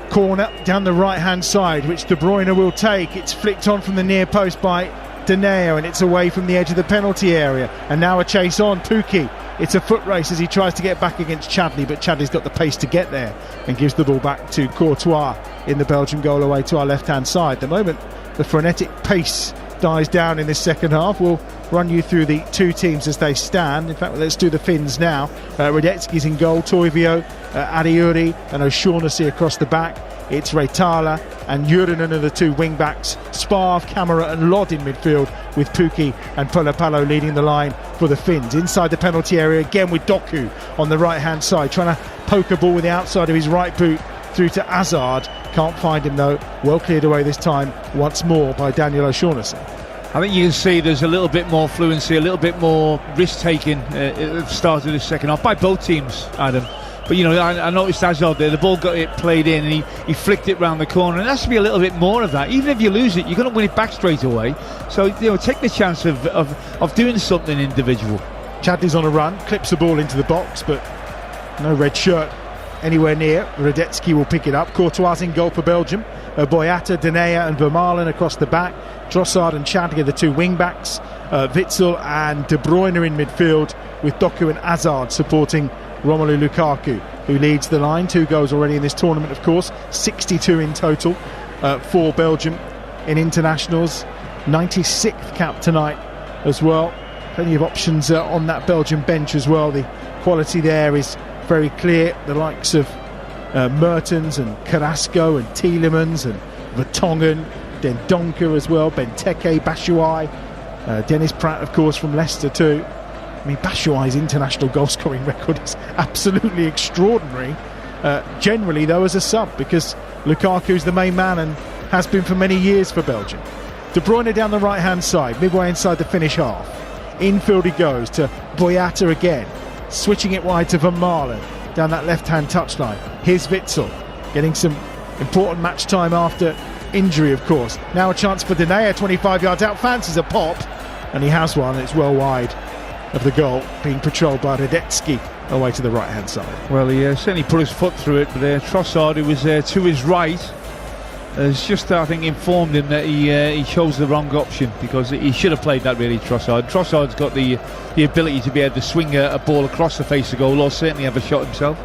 corner down the right-hand side, which De Bruyne will take. It's flicked on from the near post by Deneo, and it's away from the edge of the penalty area, and now a chase on Pukki. It's a foot race as he tries to get back against Chadli, but Chadli's got the pace to get there and gives the ball back to Courtois in the Belgian goal away to our left-hand side. The moment the frenetic pace dies down in this second half, we'll run you through the two teams as they stand. In fact, let's do the Finns now. Radetzky's in goal, Toivio, Ariuri and O'Shaughnessy across the back. It's Reitala and Jurinen are the two wing-backs. Sparv, Camera and Lod in midfield, with Pukki and Polopalo leading the line for the Finns. Inside the penalty area again with Doku on the right-hand side, trying to poke a ball with the outside of his right boot through to Hazard. Can't find him though. Well cleared away this time once more by Daniel O'Shaughnessy. I think you can see there's a little bit more fluency, a little bit more risk-taking at the start of the second half by both teams, Adam. But, you know, I noticed Hazard there, the ball got it played in and he flicked it round the corner, and there has to be a little bit more of that. Even if you lose it, you're going to win it back straight away. So, you know, take the chance of doing something individual. Chadley's on a run, clips the ball into the box, but no red shirt anywhere near. Radetzky will pick it up. Courtois in goal for Belgium. Boyata, Denea and Vermaelen across the back. Trossard and Chadley are the two wing-backs. Witsel and De Bruyne in midfield, with Doku and Hazard supporting Romelu Lukaku, who leads the line. 2 goals already in this tournament, of course. 62 in total for Belgium in internationals. 96th cap tonight as well. Plenty of options on that Belgian bench as well. The quality there is very clear. The likes of Mertens and Carrasco and Tielemans and Vertonghen, Den Donker as well, Benteke, Batshuayi, Dennis Pratt, of course, from Leicester too. I mean, Batshuayi's international goal-scoring record is absolutely extraordinary. Generally, though, as a sub, because Lukaku's the main man and has been for many years for Belgium. De Bruyne down the right-hand side, midway inside the Finnish half. Infield he goes to Boyata again, switching it wide to Vermaelen down that left-hand touchline. Here's Witsel, getting some important match time after injury, of course. Now a chance for Denea, 25 yards out, fancies a pop, and he has one. It's well wide of the goal, being patrolled by Radetzky away to the right-hand side. Well, he certainly put his foot through it, but Trossard, who was to his right, has just, I think, informed him that he chose the wrong option, because he should have played that, really, Trossard. Trossard's got the ability to be able to swing a ball across the face of goal, or certainly have a shot himself.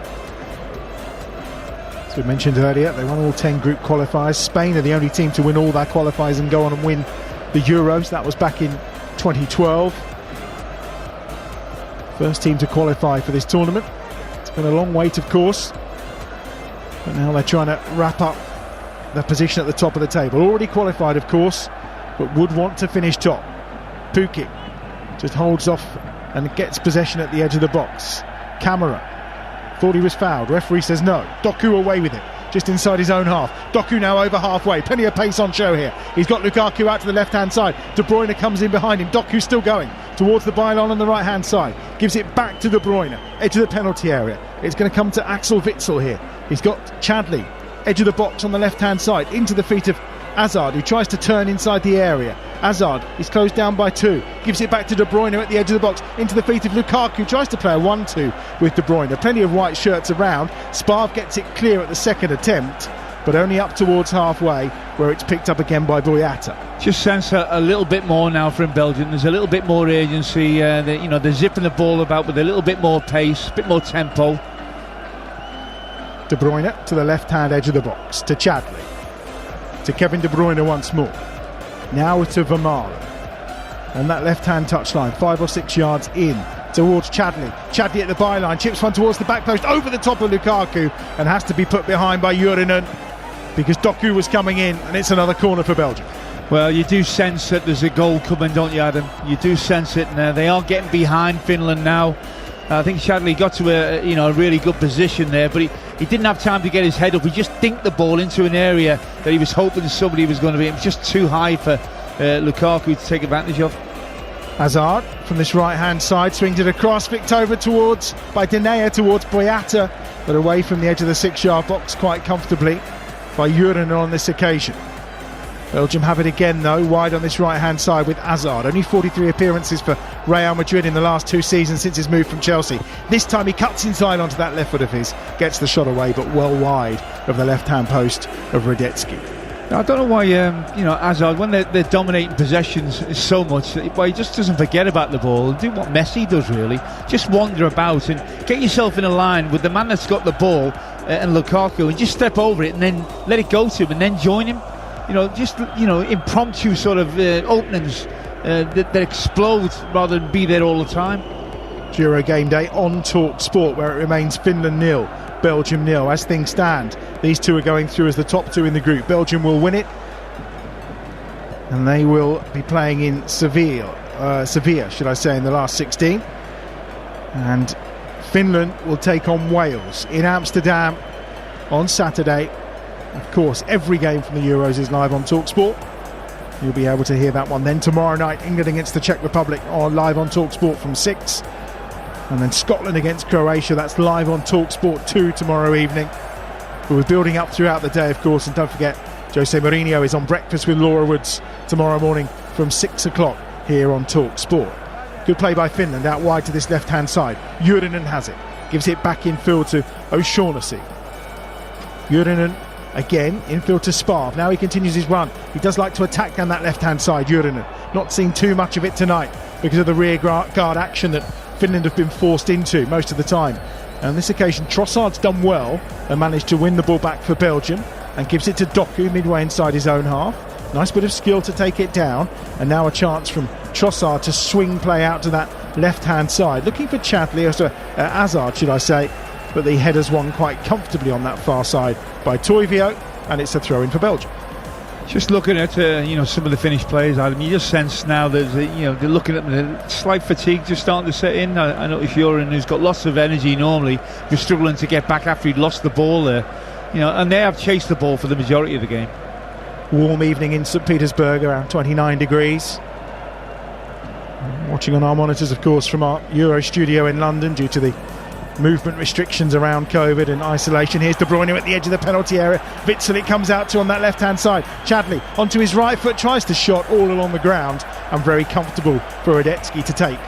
As we mentioned earlier, they won all 10 group qualifiers. Spain are the only team to win all their qualifiers and go on and win the Euros. That was back in 2012. First team to qualify for this tournament. It's been a long wait, of course, but now they're trying to wrap up their position at the top of the table. Already qualified, of course, but would want to finish top. Pukki just holds off and gets possession at the edge of the box. Camera thought he was fouled. Referee says no. Doku away with it, just inside his own half. Doku now over halfway. Plenty of pace on show here. He's got Lukaku out to the left-hand side. De Bruyne comes in behind him. Doku's still going towards the byline on the right-hand side. Gives it back to De Bruyne, edge of the penalty area. It's going to come to Axel Witsel here. He's got Chadley, edge of the box on the left-hand side, into the feet of Hazard, who tries to turn inside the area. Hazard is closed down by 2, gives it back to De Bruyne at the edge of the box, into the feet of Lukaku, tries to play a 1-2 with De Bruyne. Plenty of white shirts around. Sparv gets it clear at the second attempt, but only up towards halfway, where it's picked up again by Boyata. Just sense a little bit more now from Belgium. There's a little bit more agency. They're zipping the ball about with a little bit more pace, a bit more tempo. De Bruyne to the left-hand edge of the box, to Chadley, to Kevin De Bruyne once more. Now to Vermaelen on that left-hand touchline, 5 or 6 yards in towards Chadley. Chadley at the byline, chips one towards the back post, over the top of Lukaku, and has to be put behind by Jurinen because Doku was coming in, and it's another corner for Belgium. Well, you do sense that there's a goal coming, don't you, Adam? You do sense it, and they are getting behind Finland now. I think Chadley got to a really good position there, but he didn't have time to get his head up. He just dinked the ball into an area that he was hoping somebody was going to be. It was just too high for Lukaku to take advantage of. Hazard from this right-hand side swings it across, flicked over by Denea towards Boyata, but away from the edge of the 6-yard box quite comfortably by Jurinen on this occasion. Belgium have it again though, wide on this right-hand side with Hazard. Only 43 appearances for Real Madrid in the last 2 seasons since his move from Chelsea. This time he cuts inside onto that left foot of his, gets the shot away, but well wide of the left-hand post of Radetzky. I don't know why Hazard, when they're dominating possessions so much, why he just doesn't forget about the ball and do what Messi does, really. Just wander about and get yourself in a line with the man that's got the ball and Lukaku and just step over it and then let it go to him and then join him. Just impromptu sort of openings that explode rather than be there all the time. Euro game day on Talk Sport, where it remains Finland 0, Belgium 0. As things stand, these two are going through as the top two in the group. Belgium will win it, and they will be playing in Sevilla, in the last 16. And Finland will take on Wales in Amsterdam on Saturday. Of course, every game from the Euros is live on Talk Sport. You'll be able to hear that one. Then tomorrow night, England against the Czech Republic are live on Talk Sport from 6. And then Scotland against Croatia, that's live on Talk Sport 2 tomorrow evening. But we're building up throughout the day, of course, and don't forget, Jose Mourinho is on Breakfast with Laura Woods tomorrow morning from 6 o'clock here on Talk Sport. Good play by Finland, out wide to this left-hand side. Jurinen has it, gives it back infield to O'Shaughnessy. Jurinen again, infield to Sparv. Now he continues his run. He does like to attack down that left-hand side, Jurinen. Not seen too much of it tonight because of the rear guard action that Finland have been forced into most of the time. And on this occasion, Trossard's done well and managed to win the ball back for Belgium and gives it to Doku midway inside his own half. Nice bit of skill to take it down, and now a chance from Trossard to swing play out to that left-hand side. Looking for Chadley, or Hazard, should I say, but the header's won quite comfortably on that far side by Toivio, and it's a throw-in for Belgium. Just looking at some of the Finnish players, Adam, you just sense now that they're looking at the slight fatigue just starting to set in. I notice Jurinen, who's got lots of energy normally, was struggling to get back after he'd lost the ball there. And they have chased the ball for the majority of the game. Warm evening in St Petersburg, around 29 degrees. Watching on our monitors, of course, from our Euro studio in London due to the movement restrictions around COVID and isolation. Here's De Bruyne at the edge of the penalty area. Witsel it comes out to on that left-hand side. Chadley onto his right foot, tries to shot all along the ground, and very comfortable for Radetzky to take.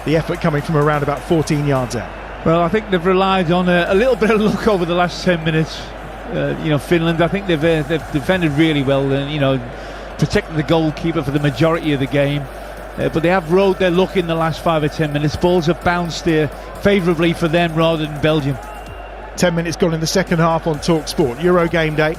The effort coming from around about 14 yards out. Well, I think they've relied on a little bit of luck over the last 10 minutes. Finland, I think they've defended really well and, protected the goalkeeper for the majority of the game. But they have rode their luck in the last 5 or 10 minutes. Balls have bounced there favourably for them rather than Belgium. 10 minutes gone in the second half on Talk Sport. Euro game day.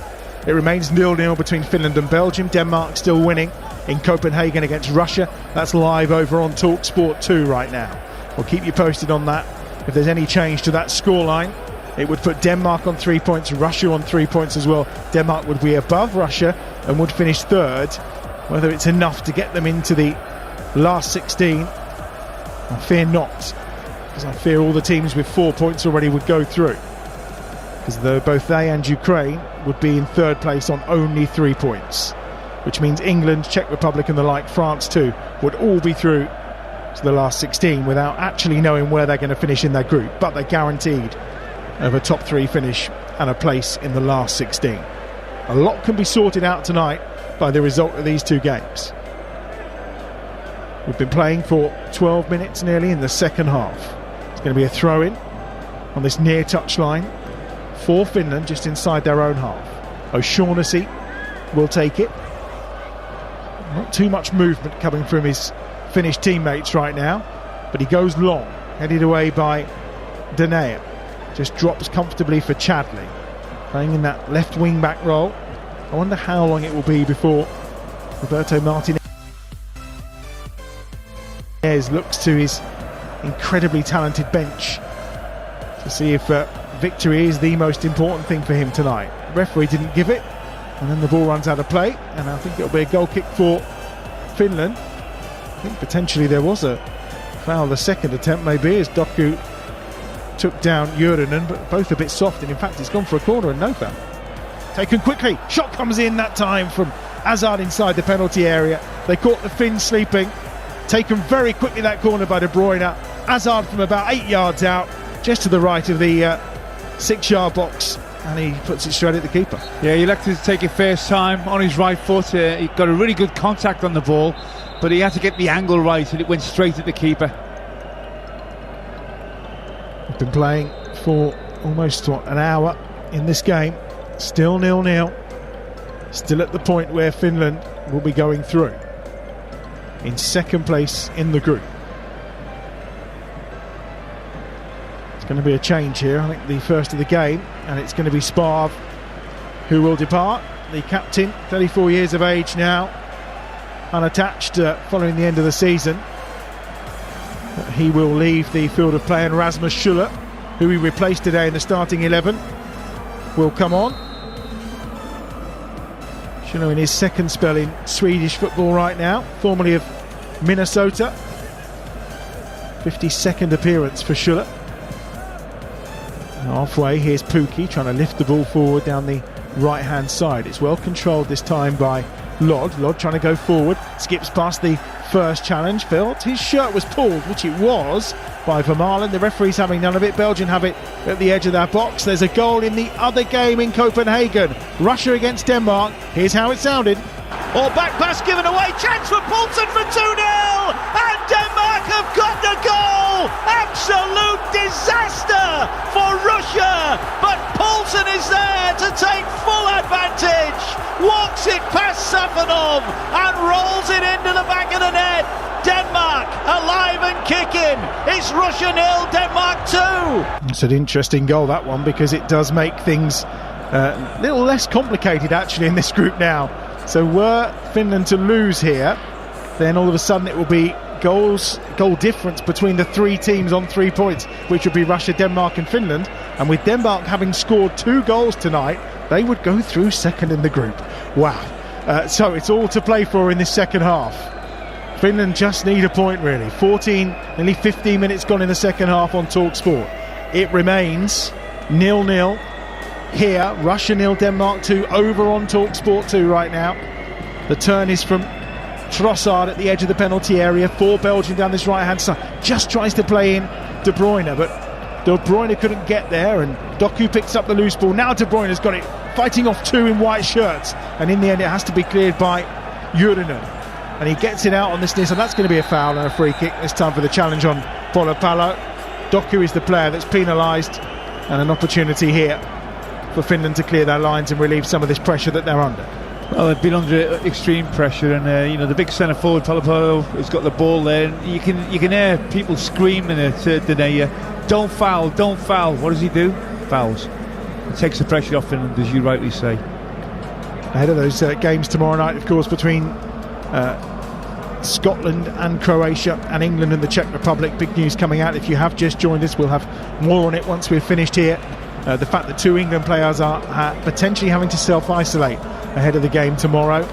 It remains 0-0 between Finland and Belgium. Denmark still winning in Copenhagen against Russia. That's live over on Talk Sport 2 right now. We'll keep you posted on that. If there's any change to that scoreline, it would put Denmark on 3 points, Russia on 3 points as well. Denmark would be above Russia and would finish third. Whether it's enough to get them into the last 16, I fear not, because I fear all the teams with 4 points already would go through, because both they and Ukraine would be in third place on only 3 points, which means England, Czech Republic and the like, France too, would all be through to the last 16 without actually knowing where they're going to finish in their group, but they're guaranteed of a top 3 finish and a place in the last 16. A lot can be sorted out tonight by the result of these two games. We've been playing for 12 minutes nearly in the second half. It's going to be a throw-in on this near touchline for Finland, just inside their own half. O'Shaughnessy will take it. Not too much movement coming from his Finnish teammates right now, but he goes long, headed away by Denea. Just drops comfortably for Chadley, playing in that left wing-back role. I wonder how long it will be before Roberto Martinez looks to his incredibly talented bench to see if victory is the most important thing for him tonight. The referee didn't give it, and then the ball runs out of play, and I think it'll be a goal kick for Finland. I think potentially there was a foul the second attempt, maybe, as Doku took down Jurinen, but both a bit soft, and in fact it's gone for a corner and no foul. Taken quickly, shot comes in that time from Hazard inside the penalty area. They caught the Finns sleeping. Taken very quickly that corner by De Bruyne. Hazard from about 8 yards out, just to the right of the 6-yard box, and he puts it straight at the keeper. Yeah, he elected to take it first time on his right foot. He got a really good contact on the ball, but he had to get the angle right, and it went straight at the keeper. We've been playing for almost an hour in this game. Still 0-0. Still at the point where Finland will be going through in second place in the group. Going to be a change here, I think the first of the game, and it's going to be Sparv who will depart. The captain, 34 years of age now, unattached following the end of the season. But he will leave the field of play, and Rasmus Schuller, who he replaced today in the starting 11, will come on. Schuller in his second spell in Swedish football right now, formerly of Minnesota. 52nd appearance for Schuller. Halfway, here's Pukki trying to lift the ball forward down the right hand side. It's well controlled this time by Lod trying to go forward, skips past the first challenge, felt his shirt was pulled, which it was, by Vermaelen. The referee's having none of it. Belgium have it at the edge of their box. There's a goal in the other game in Copenhagen, Russia against Denmark. Here's how it sounded. Or back pass given away, chance for Poulsen for 2-0, and Denmark have got the goal. Absolute disaster for Russia, but Poulsen is there to take full advantage, walks it past Safanov and rolls it into the back of the net. Denmark alive and kicking. It's Russia 0, Denmark 2. It's an interesting goal, that one, because it does make things a little less complicated actually in this group now. So were Finland to lose here, then all of a sudden it will be goal difference between the three teams on 3 points, which would be Russia, Denmark and Finland. And with Denmark having scored 2 goals tonight, they would go through second in the group. Wow. So it's all to play for in this second half. Finland just need a point really. 14, nearly 15 minutes gone in the second half on TalkSport. It remains 0-0. Here, Russia 0, Denmark 2, over on TalkSport 2 right now. The turn is from Trossard at the edge of the penalty area for Belgium down this right hand side. Just tries to play in De Bruyne, but De Bruyne couldn't get there, and Doku picks up the loose ball. Now De Bruyne has got it, fighting off 2 in white shirts, and in the end it has to be cleared by Jurinen. And he gets it out on this near, so that's going to be a foul and a free kick. This time for the challenge on Polopalo. Doku is the player that's penalised, and an opportunity here for Finland to clear their lines and relieve some of this pressure that they're under. Well, they've been under extreme pressure, and the big centre forward Polopalo has got the ball there, and you can hear people screaming at Dene, don't foul. What does he do? Fouls. It takes the pressure off Finland, as you rightly say. Ahead of those games tomorrow night, of course, between Scotland and Croatia and England and the Czech Republic. Big news coming out. If you have just joined us, we'll have more on it once we've finished here. The fact that 2 England players are potentially having to self-isolate ahead of the game tomorrow.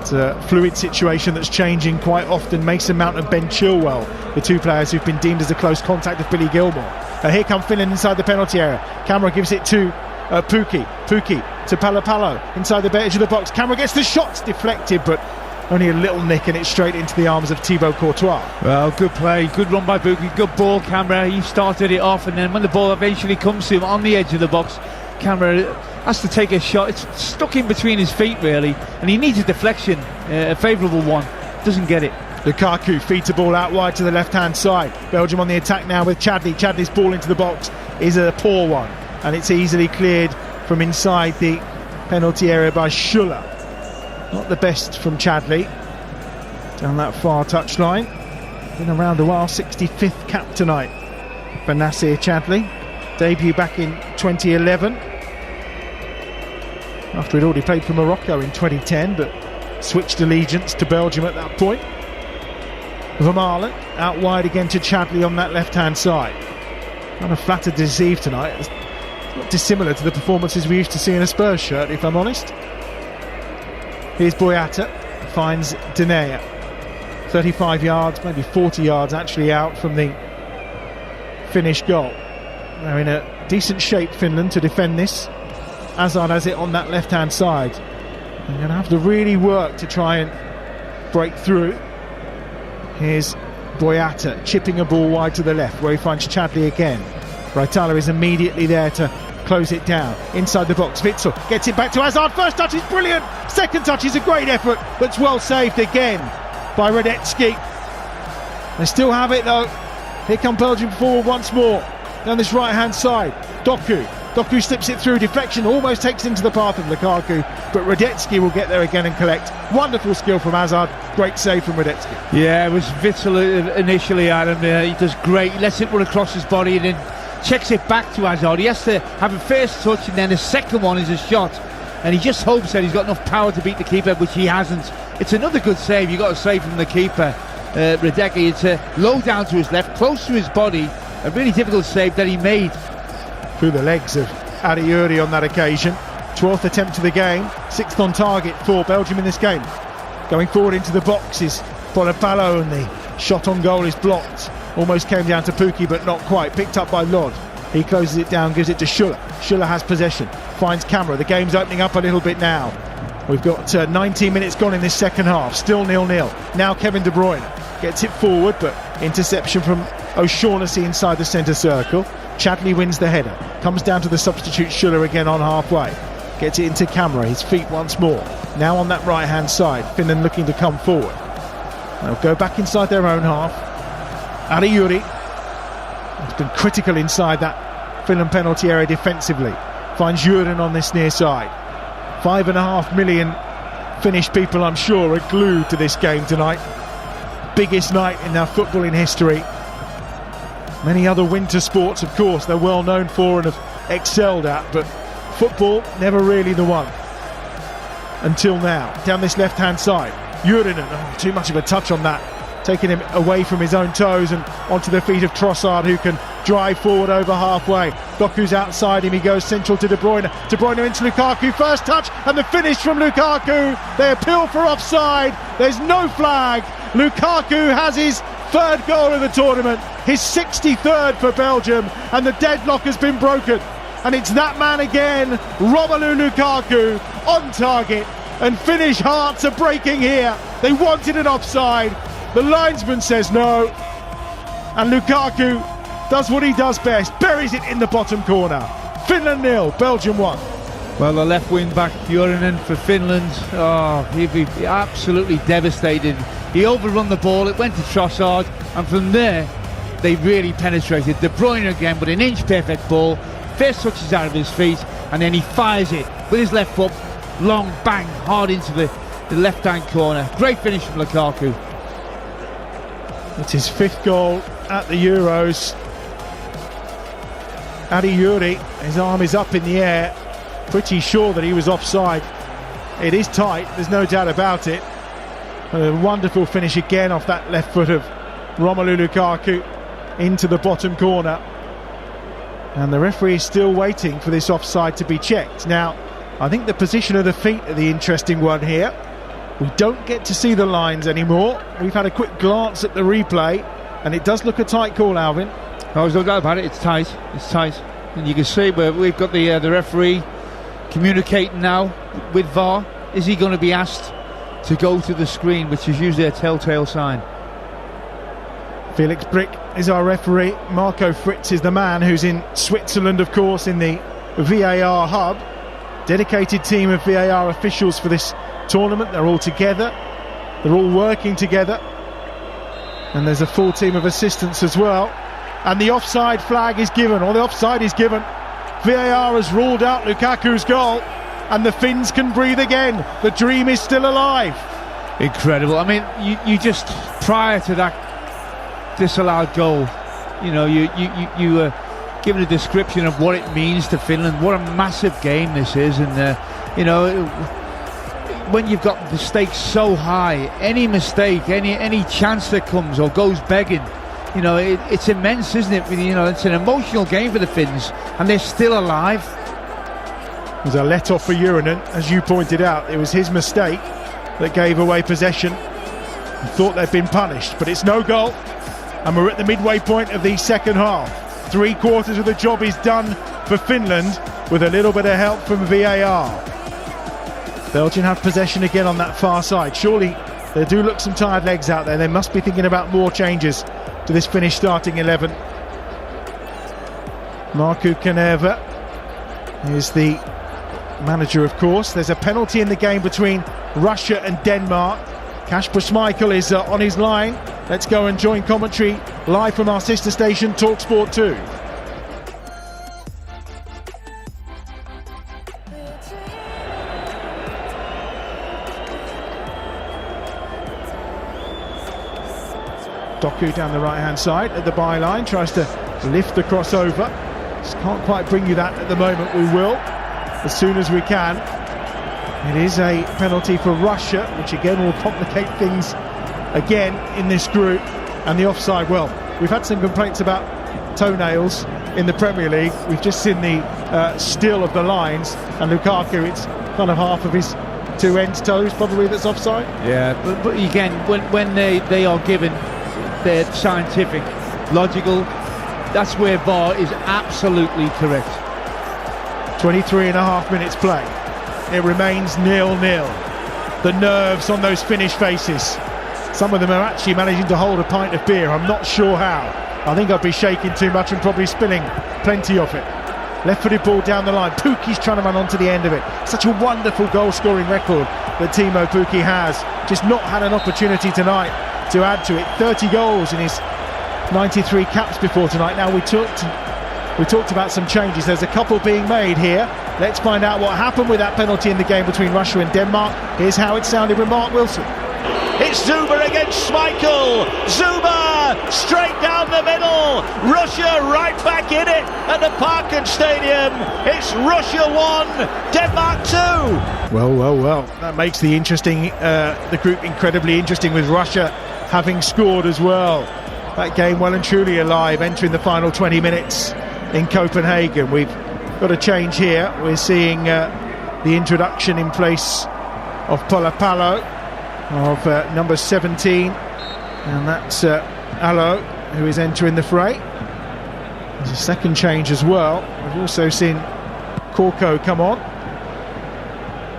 It's a fluid situation that's changing quite often. Mason Mount and Ben Chilwell, the 2 players who've been deemed as a close contact of Billy Gilmore. Here come Finland inside the penalty area. Camera gives it to Pukki to Palapalo inside the edge of the box. Camera gets the shots deflected, but only a little nick, and it's straight into the arms of Thibaut Courtois. Well, good play, good run by Pukki, good ball, Camera. He started it off, and then when the ball eventually comes to him on the edge of the box, Camera has to take a shot. It's stuck in between his feet really, and he needs a deflection, a favourable one. Doesn't get it. Lukaku feeds the ball out wide to the left hand side. Belgium on the attack now with Chadli. Chadli's ball into the box is a poor one, and it's easily cleared from inside the penalty area by Schuller. Not the best from Chadli down that far touchline. Been around a while. 65th cap tonight for Nasser Chadli. Debut back in 2011 after he'd already played for Morocco in 2010, but switched allegiance to Belgium at that point. Vermaelen out wide again to Chadli on that left hand side. Kind of flattered to deceive tonight. It's not dissimilar to the performances we used to see in a Spurs shirt, if I'm honest. Here's Boyata, finds Denea. 35 yards, maybe 40 yards actually out from the finished goal. They're in a decent shape, Finland, to defend this. Hazard has it on that left-hand side. They're going to have to really work to try and break through. Here's Boyata chipping a ball wide to the left, where he finds Chadli again. Raitala is immediately there to close it down. Inside the box, Witsel gets it back to Hazard. First touch is brilliant. Second touch is a great effort, but it's well saved again by Radetzky. They still have it though. Here come Belgium forward once more. Down this right-hand side, Doku slips it through, deflection almost takes into the path of Lukaku, but Radetzky will get there again and collect. Wonderful skill from Hazard, great save from Radetzky. Yeah, it was Witsel initially, Adam. He does great, he lets it run across his body, and then checks it back to Hazard. He has to have a first touch, and then the second one is a shot. And he just hopes that he's got enough power to beat the keeper, which he hasn't. It's another good save. You got to say from the keeper, Radecki. It's low down to his left, close to his body. A really difficult save that he made. Through the legs of Ariuri on that occasion. 12th attempt of the game, 6th on target for Belgium in this game. Going forward into the box is Polapalo, and the shot on goal is blocked. Almost came down to Pukki, but not quite. Picked up by Lod. He closes it down, gives it to Schuller. Schuller has possession, finds Camera. The game's opening up a little bit now. We've got 19 minutes gone in this second half. Still 0-0. Now Kevin De Bruyne gets it forward, but interception from O'Shaughnessy inside the centre circle. Chadley wins the header. Comes down to the substitute Schuller again on halfway. Gets it into Camera. His feet once more. Now on that right-hand side. Finland looking to come forward. They'll go back inside their own half. Ariuri has been critical inside that Finland penalty area defensively. Finds Juren on this near side. 5.5 million Finnish people, I'm sure, are glued to this game tonight. Biggest night in their footballing history. Many other winter sports, of course, they're well known for and have excelled at, but football, never really the one. Until now. Down this left-hand side. Juren, too much of a touch on that. Taking him away from his own toes and onto the feet of Trossard, who can drive forward over halfway. Doku's outside him, he goes central to De Bruyne. De Bruyne into Lukaku, first touch and the finish from Lukaku. They appeal for offside, there's no flag. Lukaku has his third goal of the tournament, his 63rd for Belgium, and the deadlock has been broken. And it's that man again, Romelu Lukaku, on target, and Finnish hearts are breaking here. They wanted an offside. The linesman says no, and Lukaku does what he does best, buries it in the bottom corner. Finland 0, Belgium 1. Well, the left wing back Juren for Finland, he'd be absolutely devastated. He overrun the ball, it went to Trossard, and from there they really penetrated. De Bruyne again with an inch perfect ball, first touches out of his feet, and then he fires it with his left foot, long bang, hard into the left hand corner. Great finish from Lukaku. It's his 5th goal at the Euros. Ariuri, his arm is up in the air, pretty sure that he was offside. It is tight, there's no doubt about it. A wonderful finish again off that left foot of Romelu Lukaku into the bottom corner. And the referee is still waiting for this offside to be checked. Now, I think the position of the feet are the interesting one here. We don't get to see the lines anymore. We've had a quick glance at the replay, and it does look a tight call, Alvin. There's no doubt about it. It's tight. It's tight. And you can see where we've got the referee communicating now with VAR. Is he going to be asked to go to the screen, which is usually a telltale sign? Felix Brick is our referee. Marco Fritz is the man who's in Switzerland, of course, in the VAR hub. Dedicated team of VAR officials for this tournament. They're all together, they're all working together, and there's a full team of assistants as well. And the offside flag is given, or the offside is given. VAR has ruled out Lukaku's goal, and the Finns can breathe again. The dream is still alive. Incredible. I mean, you just, prior to that disallowed goal, you know, you were given a description of what it means to Finland, what a massive game this is, and you know, when you've got the stakes so high, any mistake, any chance that comes or goes begging, you know, it's immense, isn't it? You know, it's an emotional game for the Finns, and they're still alive. There's a let-off for Juren, as you pointed out. It was his mistake that gave away possession. He thought they'd been punished, but it's no goal, and we're at the midway point of the second half. 3/4 of the job is done for Finland, with a little bit of help from VAR. Belgium have possession again on that far side. Surely there do look some tired legs out there. They must be thinking about more changes to this Finnish starting 11. Markku Kanerva is the manager, of course. There's a penalty in the game between Russia and Denmark. Kasper Schmeichel is on his line. Let's go and join commentary live from our sister station, TalkSport 2. Doku down the right-hand side at the byline, tries to lift the crossover. Just can't quite bring you that at the moment. We will, as soon as we can. It is a penalty for Russia, which again will complicate things again in this group. And the offside, well, we've had some complaints about toenails in the Premier League. We've just seen the still of the lines, and Lukaku, it's kind of half of his two ends toes probably that's offside. Yeah, but again, when they are given their scientific, logical, that's where VAR is absolutely correct. 23.5 minutes play. It remains 0-0. The nerves on those Finnish faces. Some of them are actually managing to hold a pint of beer. I'm not sure how. I think I'd be shaking too much and probably spilling plenty of it. Left-footed ball down the line. Pukki's trying to run onto the end of it. Such a wonderful goal-scoring record that Timo Pukki has. Just not had an opportunity tonight to add to it. 30 goals in his 93 caps before tonight. Now we talked about some changes. There's a couple being made here. Let's find out what happened with that penalty in the game between Russia and Denmark. Here's how it sounded with Mark Wilson. It's Zuba against Schmeichel. Zuba straight down the middle. Russia right back in it at the Parken Stadium. It's Russia 1, Denmark 2. Well. That makes the group incredibly interesting, with Russia having scored as well. That game well and truly alive, entering the final 20 minutes in Copenhagen. We've got a change here. We're seeing the introduction in place of Polapalo, of number 17, and that's Allo, who is entering the fray. There's a second change as well. We've also seen Korko come on.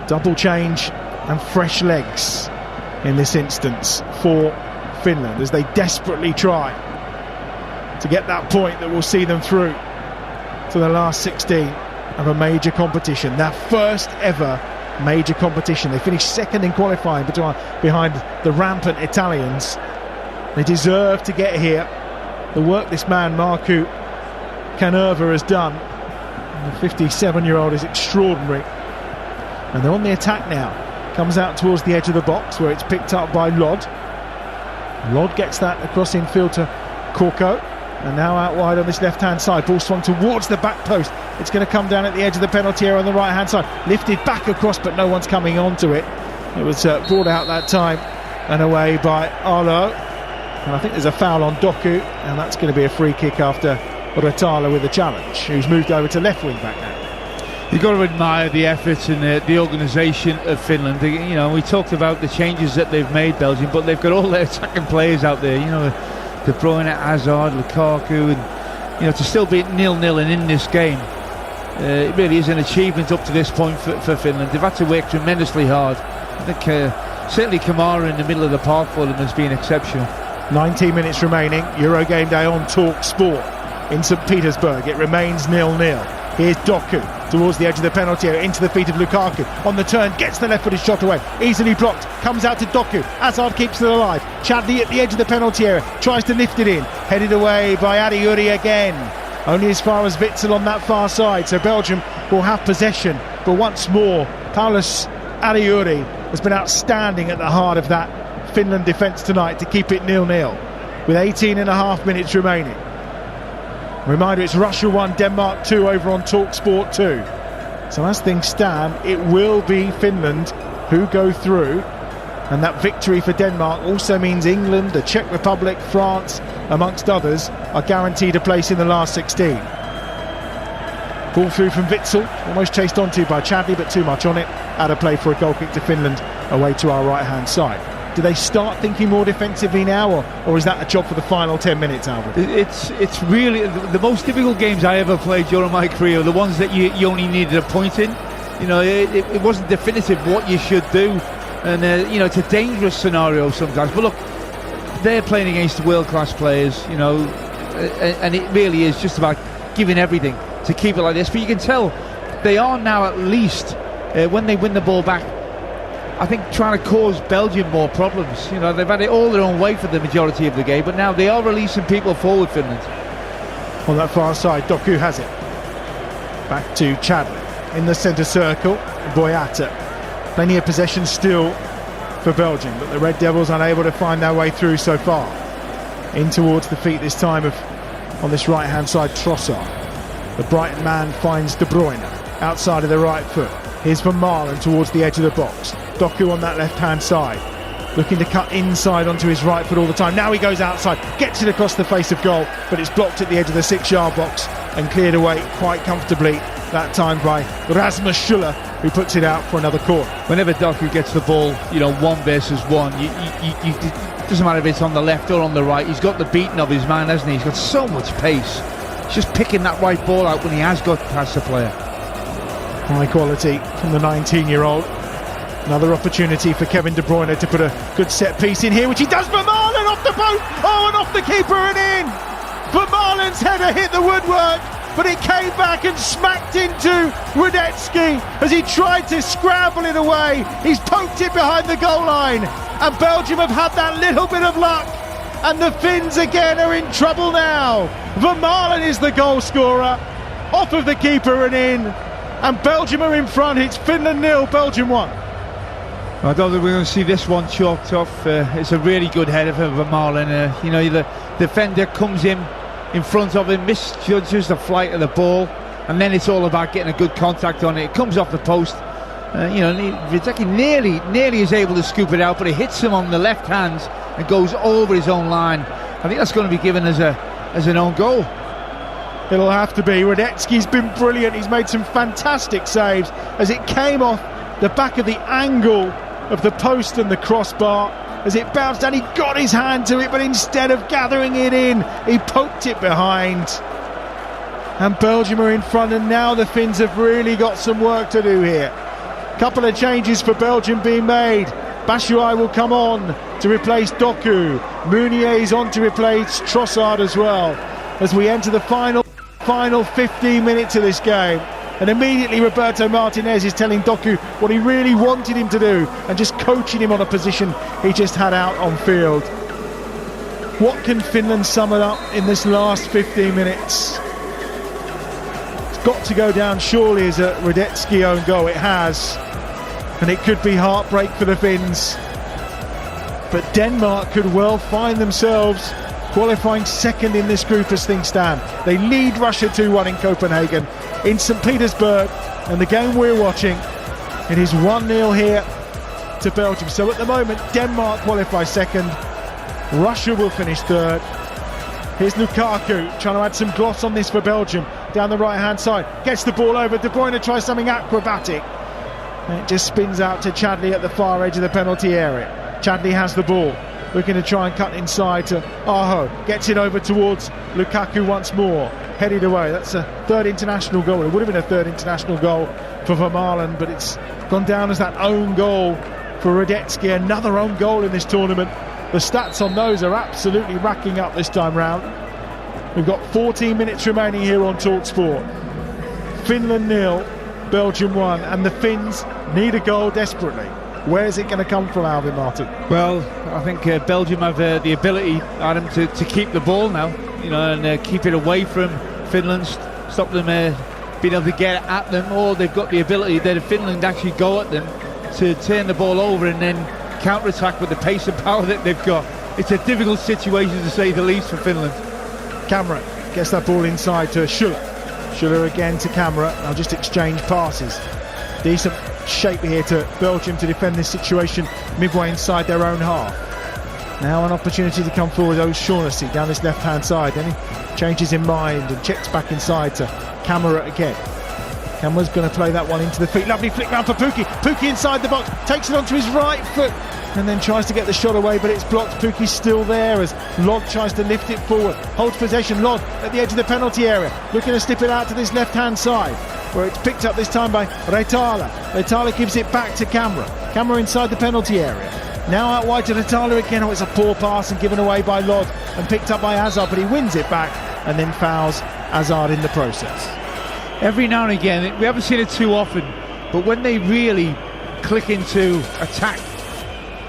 Double change and fresh legs in this instance for Finland, as they desperately try to get that point that will see them through to the last 16 of a major competition, their first ever major competition. They finished second in qualifying behind the rampant Italians. They deserve to get here. The work this man Markku Kanerva has done, the 57-year-old, is extraordinary. And they're on the attack now. Comes out towards the edge of the box, where it's picked up by Lod. Lod gets that across infield to Korko, and now out wide on this left-hand side. Ball swung towards the back post. It's going to come down at the edge of the penalty area on the right-hand side. Lifted back across, but no one's coming onto it. It was brought out that time and away by Arlo. And I think there's a foul on Doku, and that's going to be a free kick after Ratala with the challenge, who's moved over to left wing back now. You've got to admire the efforts and the organisation of Finland. You know, we talked about the changes that they've made, Belgium, but they've got all their attacking players out there. You know, De Bruyne, Hazard, Lukaku, and to still be 0-0 and in this game, it really is an achievement up to this point for Finland. They've had to work tremendously hard. I think certainly Kamara in the middle of the park for them has been exceptional. 19 minutes remaining. Euro Game Day on Talk Sport in St. Petersburg. It remains 0-0. Here's Doku towards the edge of the penalty area, into the feet of Lukaku. On the turn, gets the left-footed shot away. Easily blocked. Comes out to Doku. Hazard keeps it alive. Chadli at the edge of the penalty area. Tries to lift it in. Headed away by Adiuri again. Only as far as Witsel on that far side. So Belgium will have possession. But once more, Paulus Adiuri has been outstanding at the heart of that Finland defence tonight to keep it 0-0. With 18.5 minutes remaining. Reminder, it's Russia 1, Denmark 2 over on Talk Sport 2. So as things stand, it will be Finland who go through, and that victory for Denmark also means England, the Czech Republic, France, amongst others, are guaranteed a place in the last 16. Ball through from Witsel, almost chased onto by Chadli, but too much on it. Out of play for a goal kick to Finland, away to our right-hand side. Do they start thinking more defensively now, or is that a job for the final 10 minutes, Alvin? It's really the most difficult games I ever played during my career, the ones that you only needed a point in. It wasn't definitive what you should do, and it's a dangerous scenario sometimes. But look, they're playing against world-class players, and it really is just about giving everything to keep it like this. But you can tell they are now, at least when they win the ball back, I think, trying to cause Belgium more problems. They've had it all their own way for the majority of the game, but now they are releasing people forward, Finland. On that far side, Doku has it. Back to Chadli. In the centre circle, Boyata. Plenty of possession still for Belgium, but the Red Devils unable to find their way through so far. In towards the feet this time on this right-hand side, Trossard. The Brighton man finds De Bruyne outside of the right foot. Here's Van Malen towards the edge of the box. Doku on that left-hand side, looking to cut inside onto his right foot all the time. Now he goes outside, gets it across the face of goal, but it's blocked at the edge of the 6-yard box and cleared away quite comfortably, that time by Rasmus Schuller, who puts it out for another corner. Whenever Doku gets the ball, 1 versus 1, it doesn't matter if it's on the left or on the right, he's got the beating of his man, hasn't he? He's got so much pace. He's just picking that right ball out when he has got past the player. High quality from the 19-year-old. Another opportunity for Kevin De Bruyne to put a good set piece in here, which he does. Van Malen off the post, and off the keeper and in. Van Malen's header hit the woodwork, but it came back and smacked into Radetzky as he tried to scramble it away. He's poked it behind the goal line, and Belgium have had that little bit of luck, and the Finns again are in trouble now. Van Malen is the goal scorer, off of the keeper and in, and Belgium are in front. It's Finland 0, Belgium 1. I don't think we're going to see this one chalked off. It's a really good header for Van Malen. The defender comes in front of him, misjudges the flight of the ball, and then it's all about getting a good contact on it. It comes off the post. Radetzky nearly is able to scoop it out, but it hits him on the left hand and goes over his own line. I think that's going to be given as an own goal. It'll have to be. Radetzky's been brilliant. He's made some fantastic saves as it came off the back of the angle of the post and the crossbar. As it bounced down, he got his hand to it, but instead of gathering it in, he poked it behind. And Belgium are in front, and now the Finns have really got some work to do here. Couple of changes for Belgium being made. Batshuayi will come on to replace Doku. Meunier's on to replace Trossard as well, as we enter the final 15 minutes of this game. And immediately Roberto Martinez is telling Doku what he really wanted him to do and just coaching him on a position he just had out on field. What can Finland summon up in this last 15 minutes? It's got to go down surely as a Radetzky own goal. It has. And it could be heartbreak for the Finns. But Denmark could well find themselves qualifying second in this group as things stand. They lead Russia 2-1 in Copenhagen, in St. Petersburg, and the game we're watching, it is 1-0 here to Belgium. So at the moment, Denmark qualifies second, Russia will finish third. Here's Lukaku trying to add some gloss on this for Belgium, down the right-hand side, gets the ball over, De Bruyne tries something acrobatic, and it just spins out to Chadli at the far edge of the penalty area. Chadli has the ball, looking to try and cut inside to Aho, gets it over towards Lukaku once more, headed away. That's a third international goal. It would have been a third international goal for Van Malen, but it's gone down as that own goal for Radetzky. Another own goal in this tournament. The stats on those are absolutely racking up this time round. We've got 14 minutes remaining here on TalkSport. Finland 0, Belgium 1, and the Finns need a goal desperately. Where is it going to come from, Alvin Martin? Well, I think Belgium have the ability, Adam, to keep the ball now, and keep it away from Finland, stop them being able to get at them, or they've got the ability that if Finland actually go at them to turn the ball over and then counter-attack with the pace and power that they've got. It's a difficult situation to say the least for Finland. Camera gets that ball inside to Schuller. Schuller again to Camera. Now just exchange passes. Decent shape here to Belgium to defend this situation midway inside their own half. Now an opportunity to come forward. O'Shaughnessy down this left hand side. Then he changes in mind and checks back inside to Camera again. Camera's going to play that one into the feet. Lovely flick round for Pukki. Pukki inside the box, takes it onto his right foot and then tries to get the shot away, but it's blocked. Pukki's still there as Lod tries to lift it forward. Holds possession. Lod at the edge of the penalty area, looking to slip it out to this left hand side, where it's picked up this time by Reitala. Reitala gives it back to Camera. Camera inside the penalty area. Now out wide to Reitala again. Oh, it's a poor pass and given away by Lod and picked up by Hazard, but he wins it back and then fouls Hazard in the process. Every now and again, we haven't seen it too often, but when they really click into attack,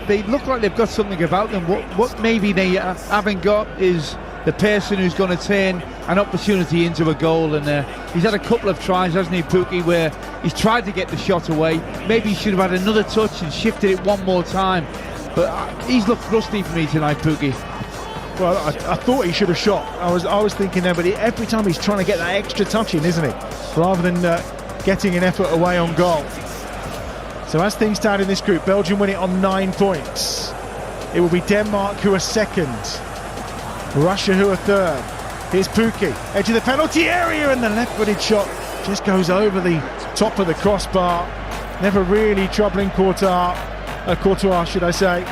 they look like they've got something about them. What maybe they haven't got is the person who's going to turn an opportunity into a goal, and he's had a couple of tries, hasn't he, Pukki, where he's tried to get the shot away. Maybe he should have had another touch and shifted it one more time, but he's looked rusty for me tonight, Pukki. Well, I thought he should have shot. I was thinking there, but every time he's trying to get that extra touch in, isn't he? Rather than getting an effort away on goal. So as things stand in this group, Belgium win it on 9 points. It will be Denmark who are second, Russia who are third. Here's Pukki, edge of the penalty area, and the left-footed shot just goes over the top of the crossbar. Never really troubling Courtois, should I say.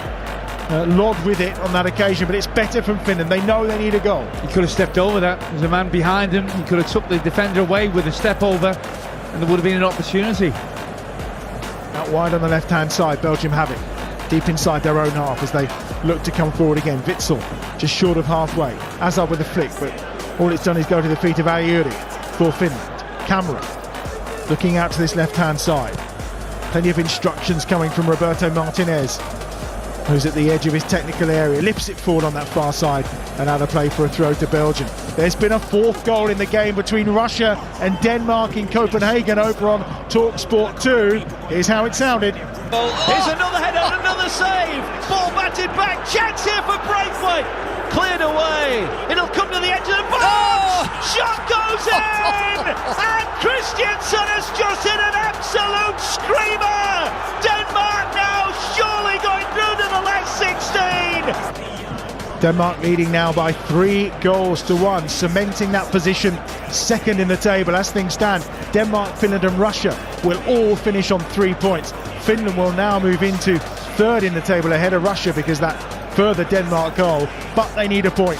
Lod with it on that occasion, but it's better from Finland. They know they need a goal. He could have stepped over that. There's a man behind him. He could have took the defender away with a step over, and there would have been an opportunity. Out wide on the left-hand side, Belgium have it. Deep inside their own half as they look to come forward again. Witsel just short of halfway. Azar with the flick, but all it's done is go to the feet of Ayuri for Finland. Camera looking out to this left-hand side. Plenty of instructions coming from Roberto Martinez, who's at the edge of his technical area, lifts it forward on that far side, and out of play for a throw to Belgium. There's been a fourth goal in the game between Russia and Denmark in Copenhagen over on TalkSport 2. Here's how it sounded. Here's another header and another save. Ball batted back. Chance here for Braithwaite. Cleared away. It'll come to the edge of the box. Shot goes in. And Christiansen has just hit an absolute screamer. Denmark now surely going through to the last 16. Denmark leading now by 3 goals to 1, cementing that position second in the table. As things stand, Denmark, Finland and Russia will all finish on 3 points. Finland will now move into third in the table ahead of Russia because that further Denmark goal, but they need a point.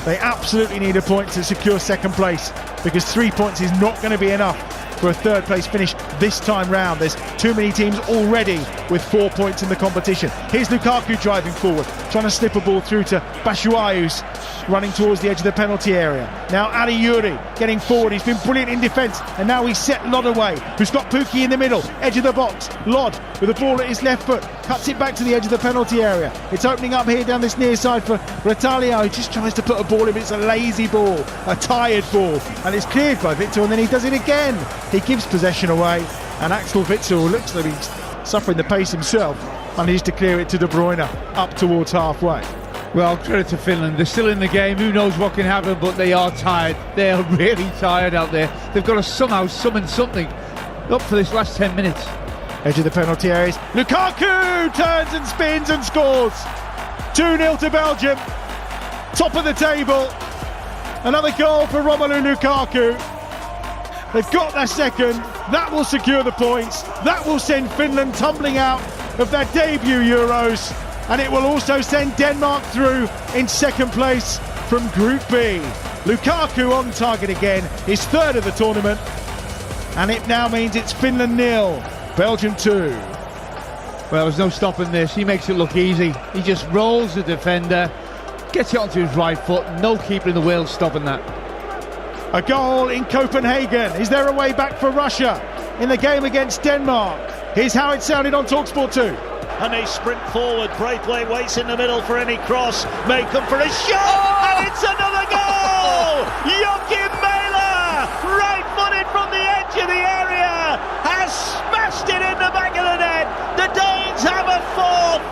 They absolutely need a point to secure second place because 3 points is not going to be enough for a third place finish this time round. There's too many teams already with 4 points in the competition. Here's Lukaku driving forward, trying to slip a ball through to Batshuayi, who's running towards the edge of the penalty area. Now Ayuri getting forward, he's been brilliant in defence, and now he's set Lod away, who's got Pukki in the middle, edge of the box. Lod with the ball at his left foot, cuts it back to the edge of the penalty area. It's opening up here down this near side for Retalio, who just tries to put a ball in. It's a lazy ball, a tired ball, and it's cleared by Witsel, and then he does it again. He gives possession away, and Axel Witsel looks like he's suffering the pace himself, manages to clear it to De Bruyne up towards halfway. Well, credit to Finland. They're still in the game. Who knows what can happen, but they are tired. They are really tired out there. They've got to somehow summon something up for this last 10 minutes. Edge of the penalty areas. Lukaku turns and spins and scores. 2-0 to Belgium. Top of the table. Another goal for Romelu Lukaku. They've got their second. That will secure the points. That will send Finland tumbling out of their debut Euros. And it will also send Denmark through in second place from Group B. Lukaku on target again, his third of the tournament. And it now means it's Finland 0, Belgium 2. Well, there's no stopping this. He makes it look easy. He just rolls the defender, gets it onto his right foot. No keeper in the world stopping that. A goal in Copenhagen. Is there a way back for Russia in the game against Denmark? Here's how it sounded on TalkSport 2. And they sprint forward. Braithwaite waits in the middle for any cross. May come for a shot, and it's another goal! Joachim Mæhle, right-footed from the edge of the area, has smashed it in the back of the net. The Danes have a fourth.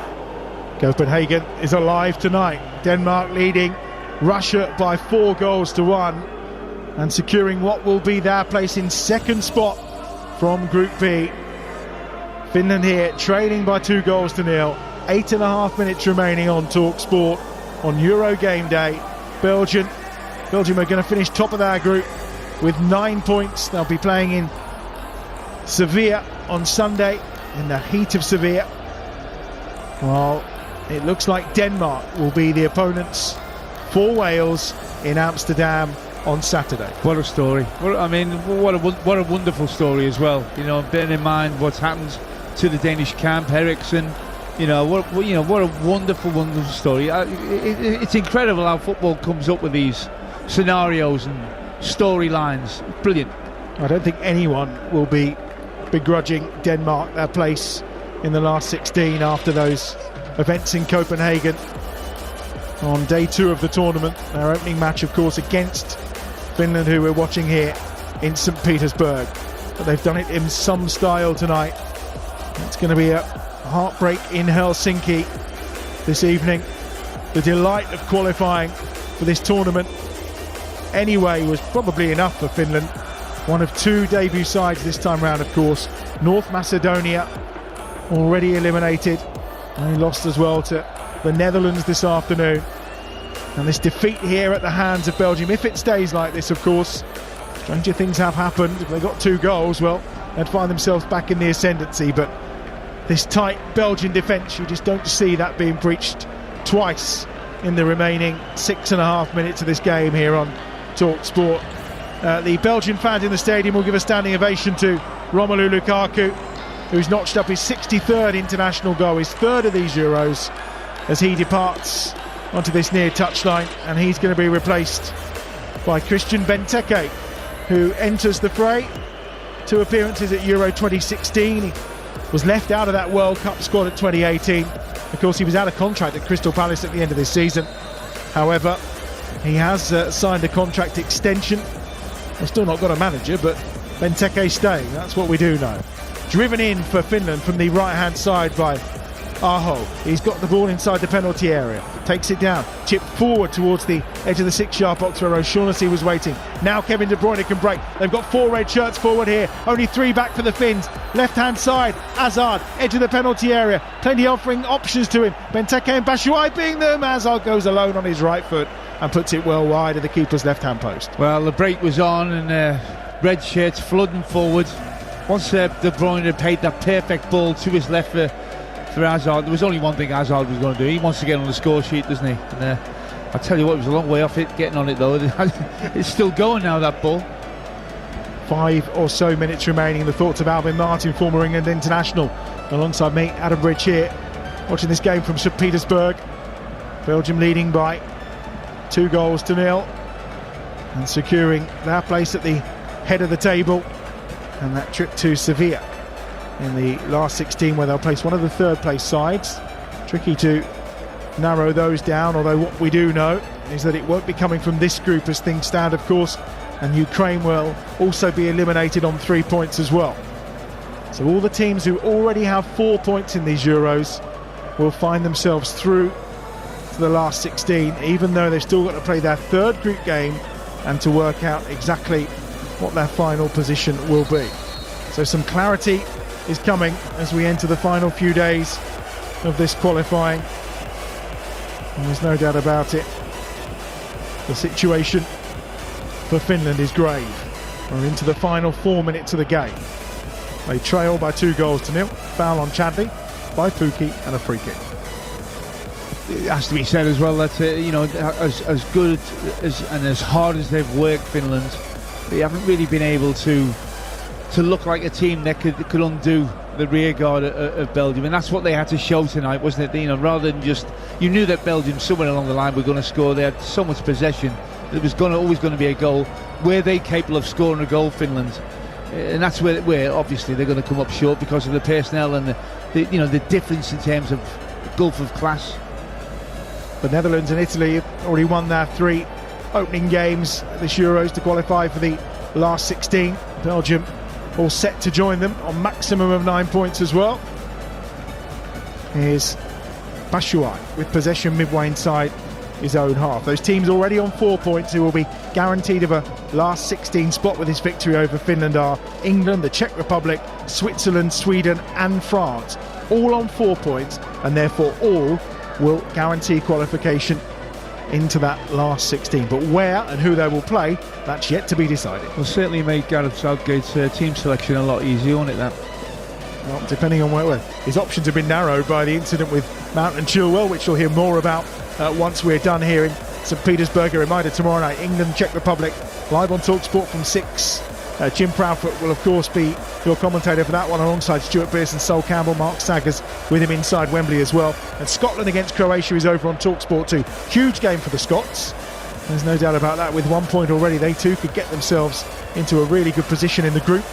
Copenhagen is alive tonight. Denmark leading Russia by 4 goals to 1 and securing what will be their place in second spot from Group B. Finland here trailing by 2 goals to 0. 8.5 minutes remaining on TalkSport on Euro game day. Belgium are going to finish top of their group with 9 points. They'll be playing in Sevilla on Sunday in the heat of Sevilla. Well, it looks like Denmark will be the opponents for Wales in Amsterdam on Saturday. What a story. What a wonderful story as well. You know, bearing in mind what's happened to the Danish camp, Eriksen. What a wonderful story. It's incredible how football comes up with these scenarios and storylines. Brilliant. I don't think anyone will be begrudging Denmark their place in the last 16 after those events in Copenhagen on day 2 of the tournament. Their opening match, of course, against Finland, who we're watching here in St. Petersburg. But they've done it in some style tonight. It's going to be a heartbreak in Helsinki this evening the delight of qualifying for this tournament anyway was probably enough for Finland. One of two debut sides this time round, of course. North Macedonia already eliminated. They lost as well to the Netherlands this afternoon. And this defeat here at the hands of Belgium, if it stays like this, of course, stranger things have happened. If they got 2 goals, well, they'd find themselves back in the ascendancy. But this tight Belgian defence, you just don't see that being breached twice in the remaining 6.5 minutes of this game here on Talk Sport. The Belgian fans in the stadium will give a standing ovation to Romelu Lukaku, who's notched up his 63rd international goal, his 3rd of these Euros, as he departs onto this near touchline, and he's going to be replaced by Christian Benteke, who enters the fray. 2 appearances at Euro 2016. He was left out of that World Cup squad at 2018. Of course, he was out of contract at Crystal Palace at the end of this season. However, he has signed a contract extension. They've still not got a manager, but Benteke staying, that's what we do know. Driven in for Finland from the right-hand side by Aho. He's got the ball inside the penalty area, takes it down, chipped forward towards the edge of the 6-yard box where O'Shaughnessy was waiting. Now Kevin De Bruyne can break. They've got 4 red shirts forward here, only 3 back for the Finns. Left-hand side, Hazard, edge of the penalty area, plenty offering options to him. Benteke and Batshuayi being them. Hazard goes alone on his right foot and puts it well wide of the keeper's left-hand post. Well, the break was on, and red shirts flooding forward. Once De Bruyne had paid that perfect ball to his left for Hazard, there was only one thing Hazard was going to do. He wants to get on the score sheet, doesn't he? And I tell you what, it was a long way off it, getting on it though. It's still going now, that ball. 5 or so minutes remaining. The thoughts of Alvin Martin, former England international, alongside me, Adam Bridge here, watching this game from St Petersburg. Belgium leading by 2-0 and securing their place at the head of the table, and that trip to Sevilla in the last 16, where they'll place one of the 3rd place sides. Tricky to narrow those down, although what we do know is that it won't be coming from this group as things stand, of course, and Ukraine will also be eliminated on 3 points as well. So all the teams who already have 4 points in these Euros will find themselves through to the last 16, even though they've still got to play their 3rd group game and to work out exactly what their final position will be. So some clarity is coming as we enter the final few days of this qualifying, and there's no doubt about it, the situation for Finland is grave. We're into the final 4 minutes of the game. They trail by 2-0. Foul on Chadley by Pukki and a free kick. It has to be said as well that as good and as hard as they've worked, Finland, they haven't really been able to look like a team that could undo the rear guard of Belgium, and that's what they had to show tonight, wasn't it? Rather than just, you knew that Belgium somewhere along the line were going to score. They had so much possession. It was always going to be a goal. Were they capable of scoring a goal, Finland? And that's where obviously they're going to come up short because of the personnel and the difference in terms of gulf of class. The Netherlands and Italy have already won their 3 opening games this Euros to qualify for the last 16. Belgium all set to join them on maximum of 9 points as well. Here's Batshuayi with possession midway inside his own half. Those teams already on 4 points who will be guaranteed of a last 16 spot with this victory over Finland are England, the Czech Republic, Switzerland, Sweden and France, all on 4 points, and therefore all will guarantee qualification into that last 16. But where and who they will play, that's yet to be decided. Will certainly make Gareth Southgate's team selection a lot easier, won't it, that? Well, depending on where his options have been narrowed by the incident with Mount and Chilwell, which you'll hear more about once we're done here in St Petersburg. A reminder, tomorrow night, England, Czech Republic, live on TalkSport from 6. Jim Proudfoot will of course be your commentator for that one, alongside Stuart Pearson, Sol Campbell, Mark Saggers with him inside Wembley as well. And Scotland against Croatia is over on TalkSport too. Huge game for the Scots, there's no doubt about that. With 1 point already, they too could get themselves into a really good position in the group,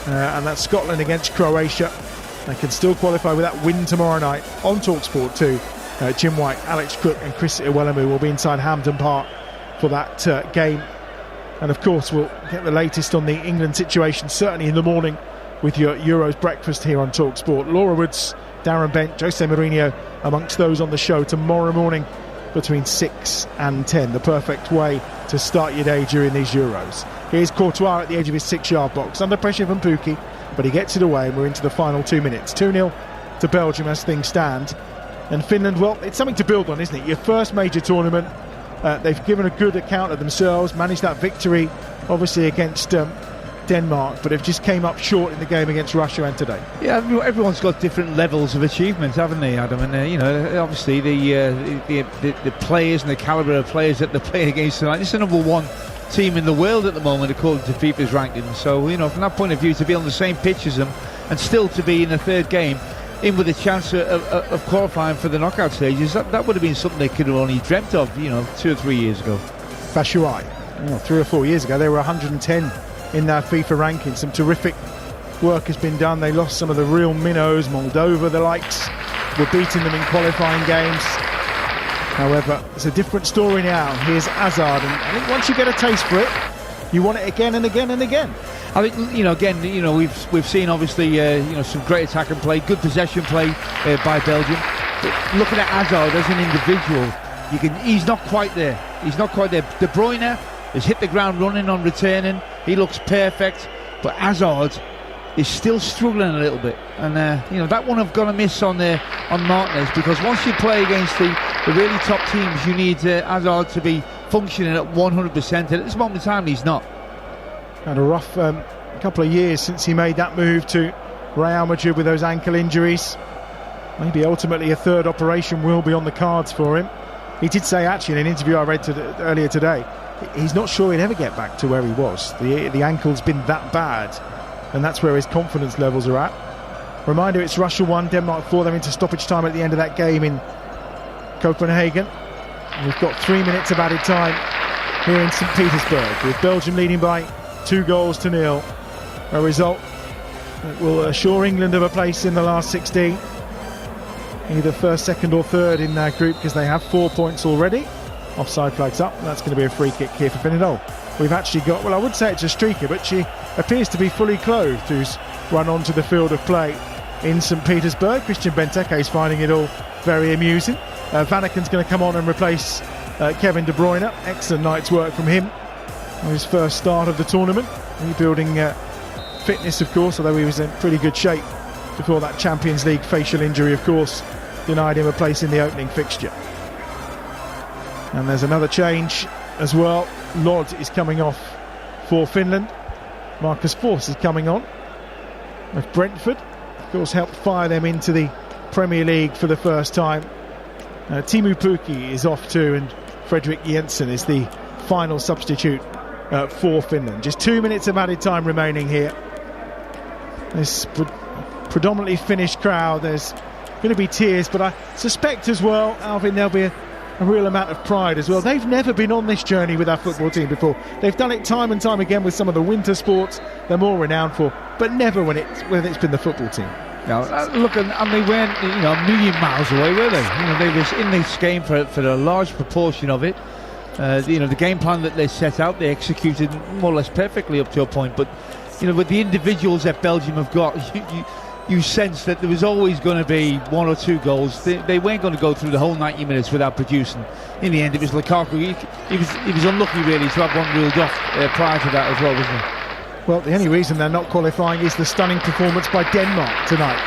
and that's Scotland against Croatia. They can still qualify with that win tomorrow night on TalkSport too. Jim White, Alex Cook and Chris Iwelumo will be inside Hampden Park for that game. And of course we'll get the latest on the England situation certainly in the morning with your Euros breakfast here on TalkSport. Laura Woods, Darren Bent, Jose Mourinho amongst those on the show tomorrow morning between 6 and 10. The perfect way to start your day during these Euros. Here's Courtois at the edge of his 6-yard box, under pressure from Pukki, but he gets it away, and we're into the final 2 minutes. 2-0 to Belgium as things stand. And Finland, well, it's something to build on, isn't it? Your first major tournament. They've given a good account of themselves, managed that victory, obviously, against Denmark, but have just came up short in the game against Russia and today. Yeah, everyone's got different levels of achievement, haven't they, Adam? And obviously the players and the calibre of players that they're playing against tonight. This is the number one team in the world at the moment according to FIFA's rankings. So from that point of view, to be on the same pitch as them and still to be in the third game, in with a chance of qualifying for the knockout stages, that would have been something they could have only dreamt of, 2 or 3 years ago. Batshuayi, 3 or 4 years ago, they were 110 in their FIFA ranking. Some terrific work has been done. They lost some of the real minnows, Moldova, the likes, were beating them in qualifying games. However, it's a different story now. Here's Hazard, and I think once you get a taste for it, you want it again and again and again. I think we've seen obviously some great attack and play, good possession play by Belgium. But looking at Hazard as an individual, he's not quite there. He's not quite there. De Bruyne has hit the ground running on returning. He looks perfect, but Hazard is still struggling a little bit. And that one I've got to miss on Martinez, because once you play against the really top teams, you need Hazard to be functioning at 100%. And at this moment in time, he's not. Had a rough couple of years since he made that move to Real Madrid with those ankle injuries. Maybe ultimately a third operation will be on the cards for him. He did say, actually, in an interview I read earlier today, he's not sure he'd ever get back to where he was. The ankle's been that bad, and that's where his confidence levels are at. Reminder, it's Russia 1, Denmark 4. They're into stoppage time at the end of that game in Copenhagen. And we've got 3 minutes of added time here in St. Petersburg, with Belgium leading by 2-0. A result that will assure England of a place in the last 16. Either first, second or third in their group, because they have 4 points already. Offside flags up. That's going to be a free kick here for Finland. We've actually got, well, I would say it's a streaker, but she appears to be fully clothed, who's run onto the field of play in St. Petersburg. Christian Benteke is finding it all very amusing. Vanaken's going to come on and replace Kevin De Bruyne. Excellent night's work from him on his first start of the tournament. Rebuilding fitness, of course, although he was in pretty good shape before that Champions League facial injury, of course, denied him a place in the opening fixture. And there's another change as well. Lod is coming off for Finland. Marcus Forss is coming on. With Brentford, of course, helped fire them into the Premier League for the first time. Teemu Pukki is off too, and Fredrik Jensen is the final substitute for Finland. Just 2 minutes of added time remaining here. This predominantly Finnish crowd. There's going to be tears, but I suspect as well, Alvin, there'll be a real amount of pride as well. They've never been on this journey with our football team before. They've done it time and time again with some of the winter sports they're more renowned for, but never when it's been the football team. Now, look, and they weren't a million miles away, were they? They was in this game for a large proportion of it. The game plan that they set out, they executed more or less perfectly up to a point. But with the individuals that Belgium have got, you sense that there was always going to be 1 or 2 goals. They weren't going to go through the whole 90 minutes without producing. In the end, it was Lukaku. He was unlucky, really, to have one ruled off prior to that as well, wasn't he? Well, the only reason they're not qualifying is the stunning performance by Denmark tonight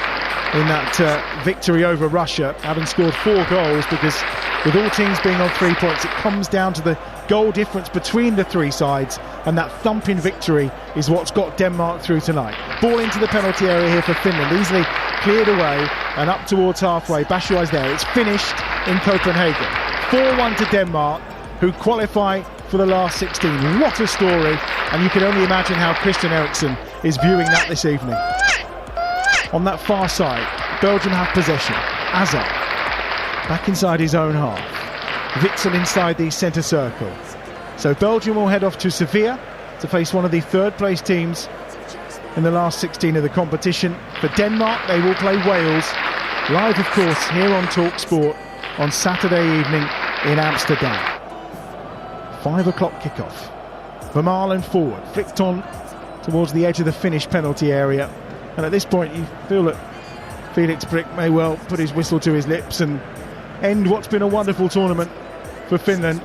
in that victory over Russia, having scored 4 goals, because with all teams being on 3 points, it comes down to the goal difference between the 3 sides, and that thumping victory is what's got Denmark through tonight. Ball into the penalty area here for Finland, easily cleared away and up towards halfway. Batshuayi's there. It's finished in Copenhagen. 4-1 to Denmark, who qualify for the last 16. What a story, and you can only imagine how Christian Eriksen is viewing that this evening. On that far side, Belgium have possession. Hazard back inside his own half. Witsel inside the centre circle. So Belgium will head off to Sevilla to face one of the third place teams in the last 16 of the competition. For Denmark, they will play Wales, live of course here on Talk Sport on Saturday evening in Amsterdam. 5 o'clock kickoff. Vermaelen forward, flicked on towards the edge of the Finnish penalty area, and at this point you feel that Felix Brych may well put his whistle to his lips and end what's been a wonderful tournament for Finland,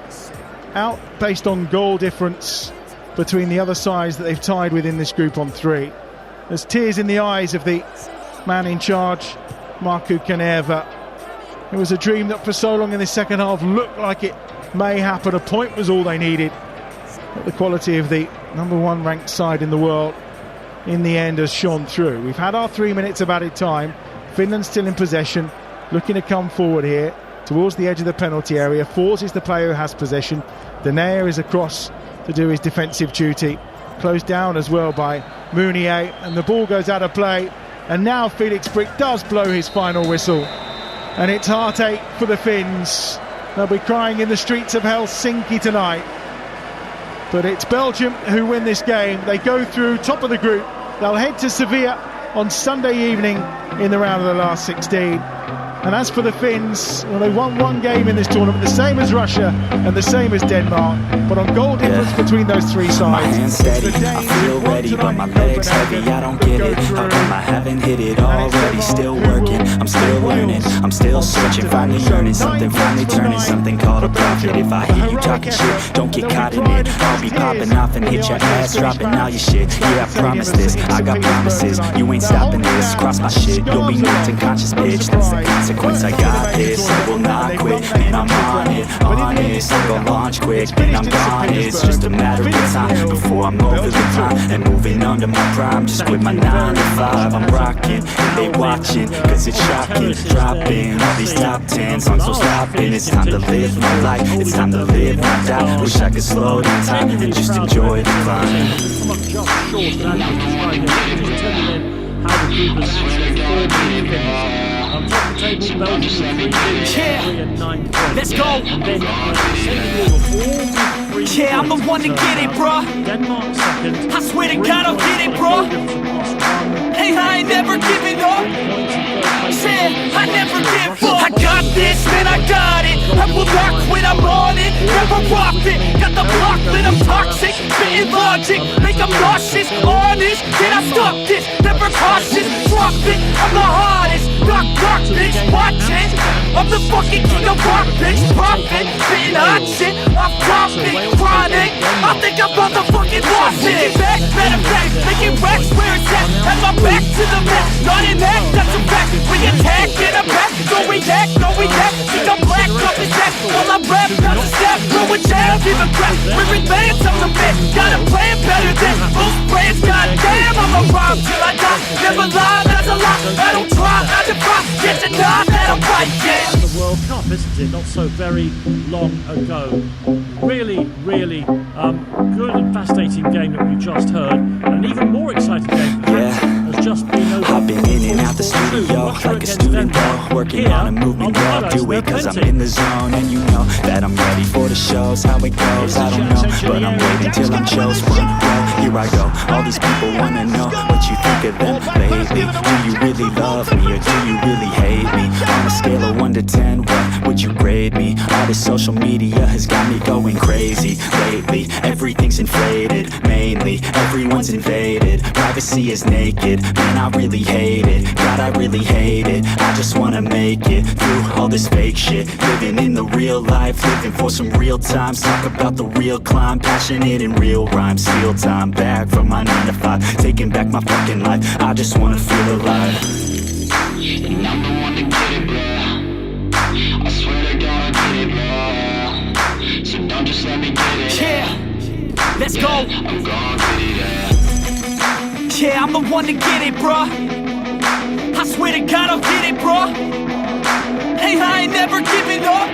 out based on goal difference between the other sides that they've tied with in this group on 3. There's tears in the eyes of the man in charge, Markku Kanerva. It was a dream that for so long in the second half looked like it may happen. A point was all they needed. But the quality of the number 1 ranked side in the world in the end has shone through. We've had our 3 minutes of added time. Finland still in possession, looking to come forward here towards the edge of the penalty area. Fors is the player who has possession. Denayer is across to do his defensive duty. Closed down as well by Mounier, and the ball goes out of play. And now Felix Brick does blow his final whistle. And it's heartache for the Finns. They'll be crying in the streets of Helsinki tonight. But it's Belgium who win this game. They go through top of the group. They'll head to Sevilla on Sunday evening in the round of the last 16. And as for the Finns, well, they won 1 game in this tournament, the same as Russia and the same as Denmark, but on goal difference between those 3 sides. My hands steady, I feel ready, but my legs heavy, I don't get it. How come I haven't hit it already? Still working, I'm still learning, I'm still searching, finally earning something, finally turning something called a profit. If I hear you talking shit, don't get caught in it. I'll be popping off and hit your ass, dropping all your shit. Yeah, I promise this, I got promises, you ain't stopping this. Cross my shit, you'll be knocked unconscious, bitch. That's the consequence. I got this, I will not quit, and I'm on it, honest. I'll go launch quick, and I'm gone. It's just a matter of time before I'm over the time and moving under my prime. Just quit my 9 to 5, I'm rocking, and they watching, cause it's shocking. Dropping all these top 10 songs, so stopping. It's time to live my life, it's time to live my doubt. Wish I could slow down time and just enjoy the climb. I'm not just short of that, just telling them how the group has formally finished. On top of the table, Belgium 3 and 9 points. Let's go! Then yeah, I'm the one to get it, bro. Denmark second. I swear to God, I'll get it, bro. Hey, I ain't never giving up. Yeah, I never give up. I got this, man, I got it. I will not quit, I'm on it. Never rock it. Got the block lit, I'm toxic. Spitting logic, make them nauseous. Honest, can I stop this? Never cautious, drop it. I'm the hardest. Rock, bitch, watch it. I'm the fucking king of rock, bitch. Profit, spitting hot shit. I'm topic, chronic. I think I'm motherfucking lost it. Back, matter of fact, making racks where it's at. Have my back to the mat, not in that, that's a fact. We attack in a back, no react, no react. Think I'm black, up his neck. While I rap, not a step. Throwing jab, give a crap. We're advanced, I'm the man. Got a plan better than most brands. Goddamn, I'm a rhyme till I die. Never lie, that's a lie. I don't try, I defy. Get the nod that I'm right, yeah. The World Cup, isn't it? Not so very long ago. Really, really good and fascinating game that we just heard. And an even more exciting game has just been over. I've been in and out the studio like a student though, working on a movement, girl. Do it cause I'm in the zone, and you know that I'm ready for the shows. How it goes, I don't know, but I'm waiting till I'm chose one. Well, here I go. All these people wanna know what you think of them lately. Do you really love me or do you really hate me? On a scale of 1 to 10, what would you grade me? All this social media has got me going crazy lately. Everything's inflated, mainly everyone's invaded. Privacy is naked, man, I really hate it. God, I really hate it. I just wanna make it through all this fake shit. Living in the real life, living for some real times. Talk about the real climb, passionate in real rhymes. Steal time back from my 9 to 5, taking back my fucking life. I just wanna feel alive. And I'm the one to get it, bro. I swear to God, I'll get it, bro. So don't just let me get it. Yeah, let's go. I'm gonna get it, yeah. Yeah, I'm the one to get it, bro. I swear to God, I'll get it, bro. Hey, I ain't never giving up.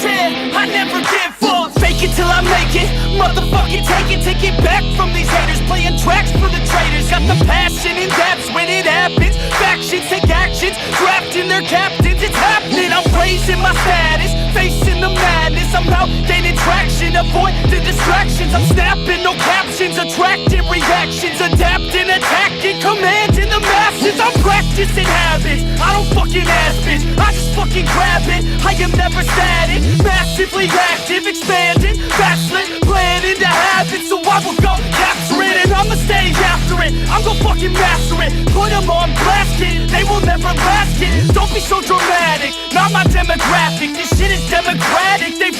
Yeah, I never give up. Fake it till I make it. Motherfucking take it back from these haters. Playing tracks for the traitors. Got the passion in depths when it happens. Factions take actions, drafting their captains. It's happening, I'm raising my status. Facing the madness, I'm out gaining traction. Avoid the distractions, I'm snapping, no captions. Attracting reactions, adapting, attacking, commanding the masses. I'm practicing habits, I don't fucking ask bitch, I just fucking grab it. I am never static, massively active, expanding, backslid, planning to have it. So I will go capture it and I'ma stay after it. I'm gon' fucking master it, put them on blast it. They will never last it, don't be so dramatic. Not my demographic, this shit is democratic. They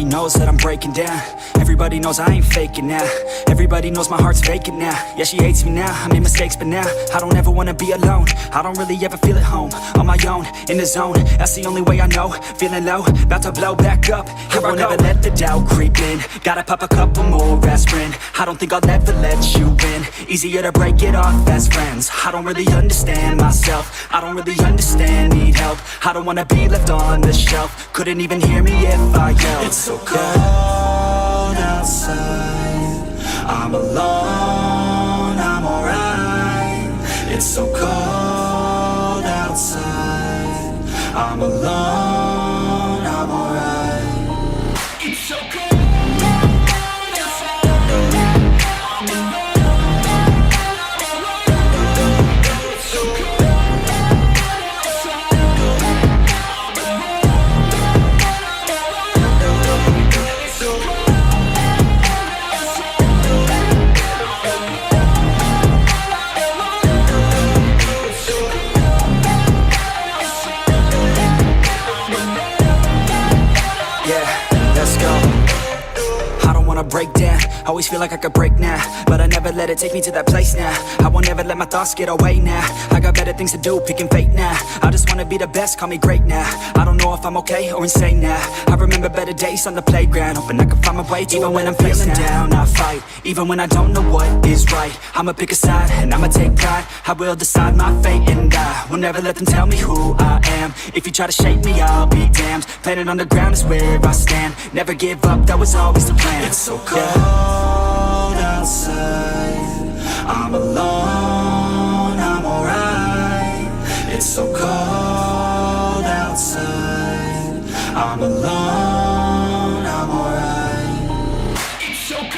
knows that I'm breaking down. Everybody knows I ain't faking now. Everybody knows my heart's vacant now. Yeah, she hates me now, I made mistakes but now I don't ever wanna be alone. I don't really ever feel at home. On my own, in the zone, that's the only way I know. Feeling low, about to blow back up. Here I won't ever let the doubt creep in. Gotta pop a couple more aspirin. I don't think I'll ever let you in. Easier to break it off as friends. I don't really understand myself. I don't really understand, need help. I don't wanna be left on the shelf. Couldn't even hear me if I yelled. It's so cold outside. I'm alone, I'm alright. It's so cold outside. I'm alone, I'm alright. It's so cold. Break down, always feel like I could break now, but I never let it take me to that place now. I won't ever let my thoughts get away now. I got better things to do, picking fate now. I just wanna be the best, call me great now. I don't know if I'm okay or insane now. I remember better days on the playground, hoping I can find my way to even when I'm feeling down, I fight, even when I don't know what is right. I'ma pick a side, and I'ma take pride. I will decide my fate, and I will never let them tell me who I am. If you try to shape me, I'll be damned. Planet on the ground is where I stand. Never give up, that was always the plan. It's so cold outside. I'm alone, I'm alright. It's so cold outside. I'm alone, I'm alright. It's so cold.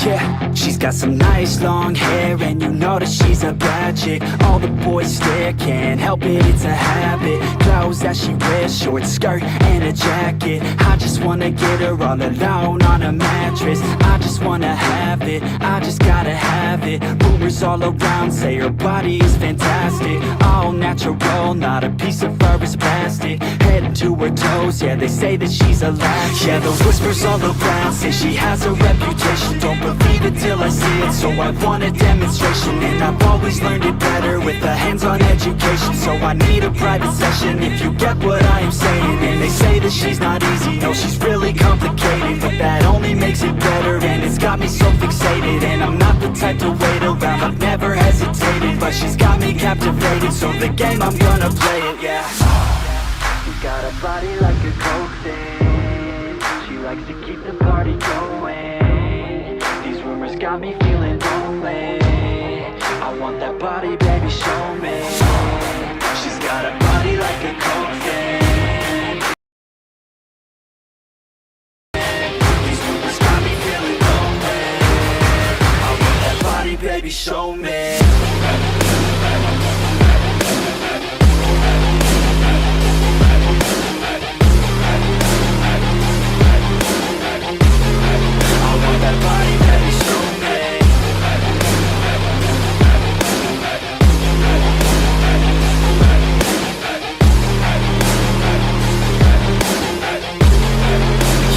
Yeah, she's got some nice long hair, and you know that she's a bad chick. All the boys stare, can't help it, it's a habit. Clothes that she wears, short skirt and a jacket. I just wanna get her all alone on a mattress. I just wanna have it, I just gotta have it. Rumors all around say her body is fantastic. All natural, not a piece of fur is plastic. Head to her toes, yeah, they say that she's a latch. Yeah, the whispers all around say she has a reputation. Don't believe it till I see it, so I want a demonstration. And I've always learned it better with a hands-on education. So I need a private session if you get what I am saying. And they say that she's not easy, no, she's really complicated, but that only makes it better, and it's got me so fixated. And I'm not the type to wait around, I've never hesitated, but she's got me captivated, so the game, I'm gonna play it, yeah. She got a body like a coke thing, she likes to keep the party going. These rumors got me feeling lonely, I want that body, baby, show me. She's got a body like a coke thing. These rumors got me feeling lonely, I want that body, baby, show me. That body, baby, show me.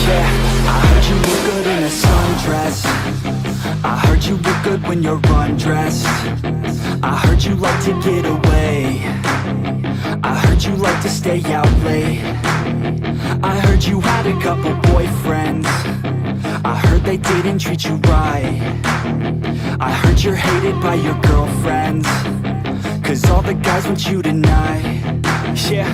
Yeah, I heard you look good in a sundress. I heard you look good when you're undressed. I heard you like to get away. I heard you like to stay out late. I heard you had a couple boyfriends. I heard they didn't treat you right. I heard you're hated by your girlfriends, 'cause all the guys want you tonight. Yeah,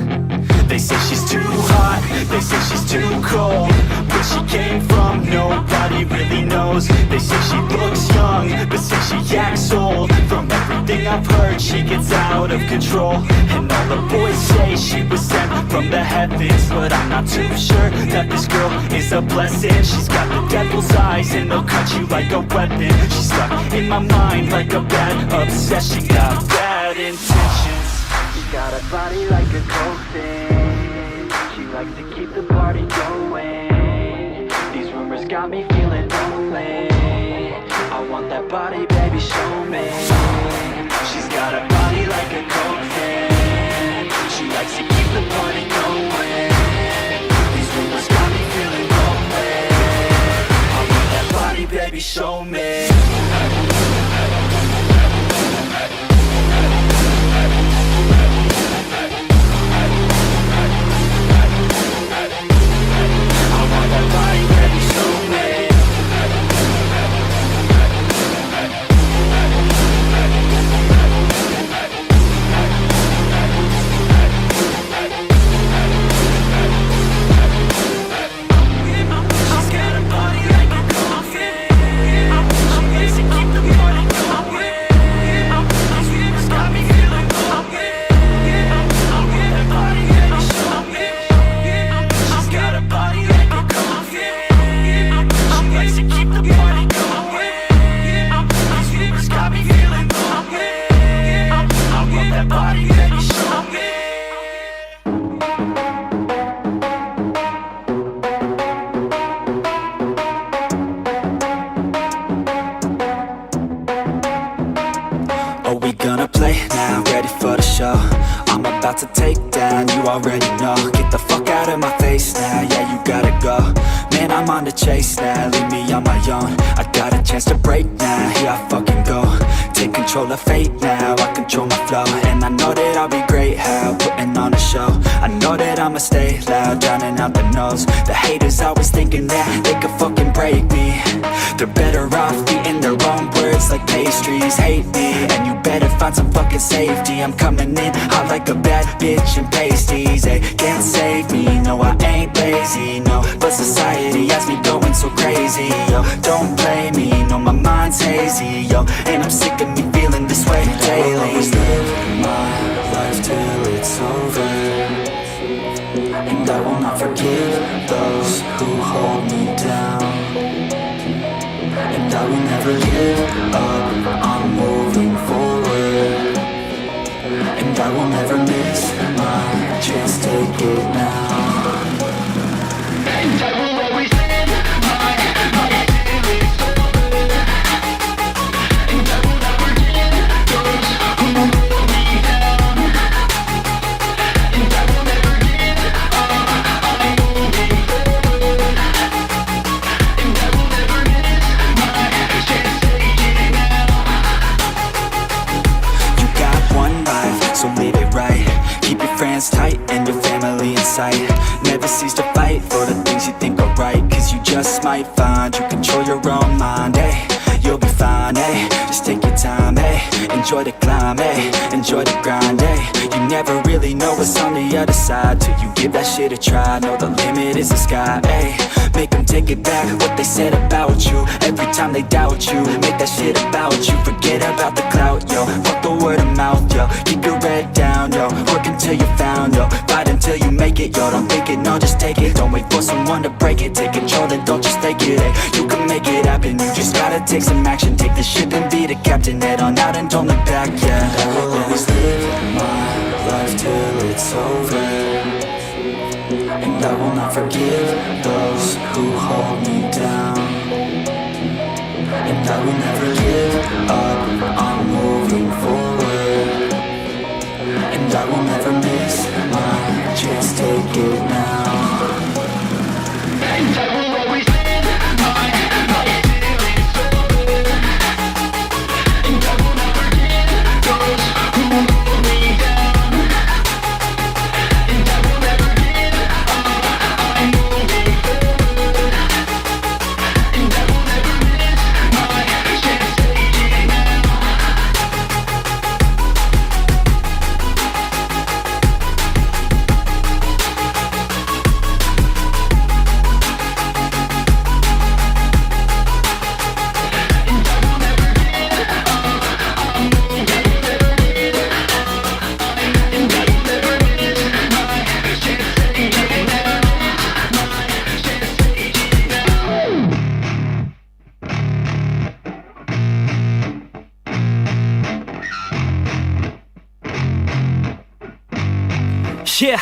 they say she's too hot, they say she's too cold. Where she came from, nobody really knows. They say she looks young, but say she acts old. From everything I've heard, she gets out of control. And all the boys say she was sent from the heavens, but I'm not too sure that this girl is a blessing. She's got the devil's eyes and they'll cut you like a weapon. She's stuck in my mind like a bad obsession. She got bad intentions. She got a body like a cold thing. She likes to keep the party going. These rumors got me feeling lonely. I want that body, baby, show me. She's got a body like a cold thing. She likes to keep the party going. These rumors got me feeling lonely. I want that body, baby, show me. To take down, you already know. Get the fuck out of my face now, yeah, you gotta go. Man, I'm on the chase now, leave me on my own. I got a chance to break now, here I fucking go. Take control of fate now, I control my flow. And I know that I'll be great, how putting on a show. I know that I'ma stay loud, drowning out the noise. The haters always thinking that they could fucking break me. They're better off eating their own words like pastries. Hate me, and you better find some fucking safety. I'm coming in hot like a bad bitch and pasties. They can't save me, no, I ain't lazy, no. But society has me going so crazy, yo. Don't blame me, no, my mind's hazy, yo. And I'm sick of me feeling this way daily. I'll always live my life till it's over, and I will not forgive those who hold me down. And I will never give up, I'm moving forward. And I will never miss my chance, take it now. And I will always live my life till it's over. And I will not forgive those who hold me down. And I will never give up, I'm moving forward. And I will never miss my chance, take it now. You got one life, so live it right. Keep your friends tight and your family in sight. Never cease to fight for the things you think are right, 'cause you just might find you control your own mind, eh? You'll be fine, eh? Just take your time, eh? Enjoy the climb, eh? Enjoy the grind, eh? You never really know what's on the other side till you give that shit a try. Know the limit is the sky, eh? Make them take it back, what they said about you. Every time they doubt you, make that shit about you. Forget about the clout, yo. Fuck the word of mouth, yo. Keep your head down, yo. Work until you're found, yo. Fight until you make it, yo. Don't think it, no, just take it. Don't wait for someone to break it. Take control and don't just take it, eh? You can make it happen, you just gotta take some action. Take the ship and be the captain. Head on out and don't look back, yeah. I will always live my life till it's over, and I will not forgive those who hold me down. And I will never give up, I'm moving forward. And I will never miss my chance, take it now. And I will always live my life till it's over. And I will never give those who hold me down. And I will never give up, I'm moving forward. And Yeah,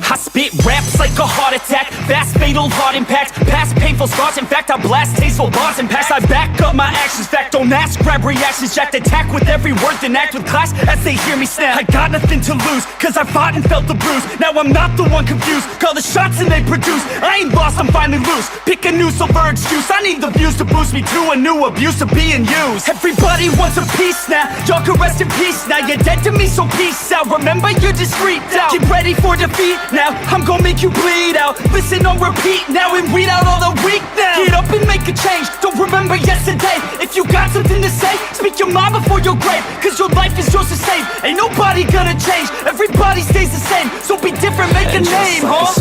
I spit raps like a heart attack, fast fatal heart impact, past painful scars. In fact, I blast tasteful bars and packs. I back up my actions, fact, don't ask, grab reactions, jacked, attack with every word, then act with class as they hear me snap. I got nothing to lose, cause I fought and felt the bruise. Now I'm not the one confused, call the shots and they produce. I ain't lost, I'm finally loose, pick a new silver excuse. I need the views to boost me to a new abuse of being used. Everybody wants a piece now, y'all can rest in peace now. You're dead to me, so peace out, remember you're discreet out. Get ready for defeat now, I'm gonna make you bleed out. Listen on repeat now and weed out all the weak now. Get up and make a change, don't remember yesterday. If you got something to say, speak your mind before your grave, cause your life is yours to save. Ain't nobody gonna change, everybody stays the same. So be different, make a name, huh?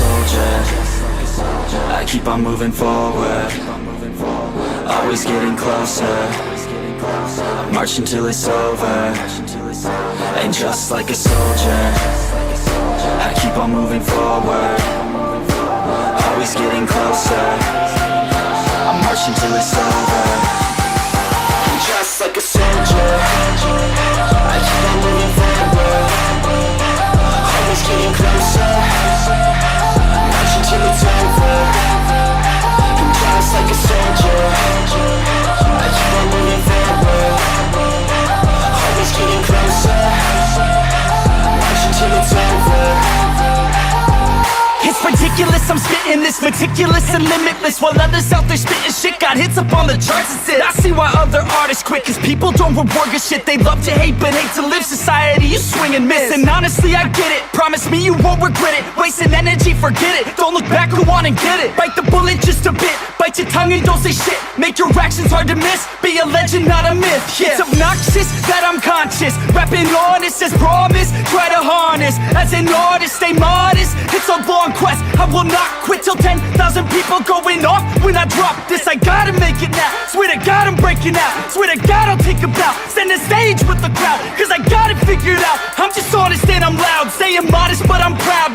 I keep on moving forward, always getting closer. I march until it's over, and just like a soldier, I keep on moving forward, always getting closer. I march until it's over, and just like a soldier, I keep on moving forward, always getting closer. I march until it's over, and just like a soldier, I keep on moving forward, always getting closer. I march until it's over. It's ridiculous, I'm spitting this meticulous and limitless, while others out there spitting shit got hits up on the charts and shit. I see why other artists quit, cause people don't reward good shit. They love to hate but hate to live. Society, you swing and miss, and honestly I get it. Promise me you won't regret it, wasting energy, forget it. Don't look back, go on and get it. Bite the bullet just a bit, bite your tongue and don't say shit. Make your actions hard to miss, be a legend not a myth. Yeah. It's obnoxious that I'm conscious, rapping honest as promise. Try to harness, as an artist stay modest. It's a long quest, I will not quit till 10,000 people going off when I drop this. I gotta make it now, swear to God I'm breaking out. Swear to God I'll take a bow, stand the stage with the crowd, cause I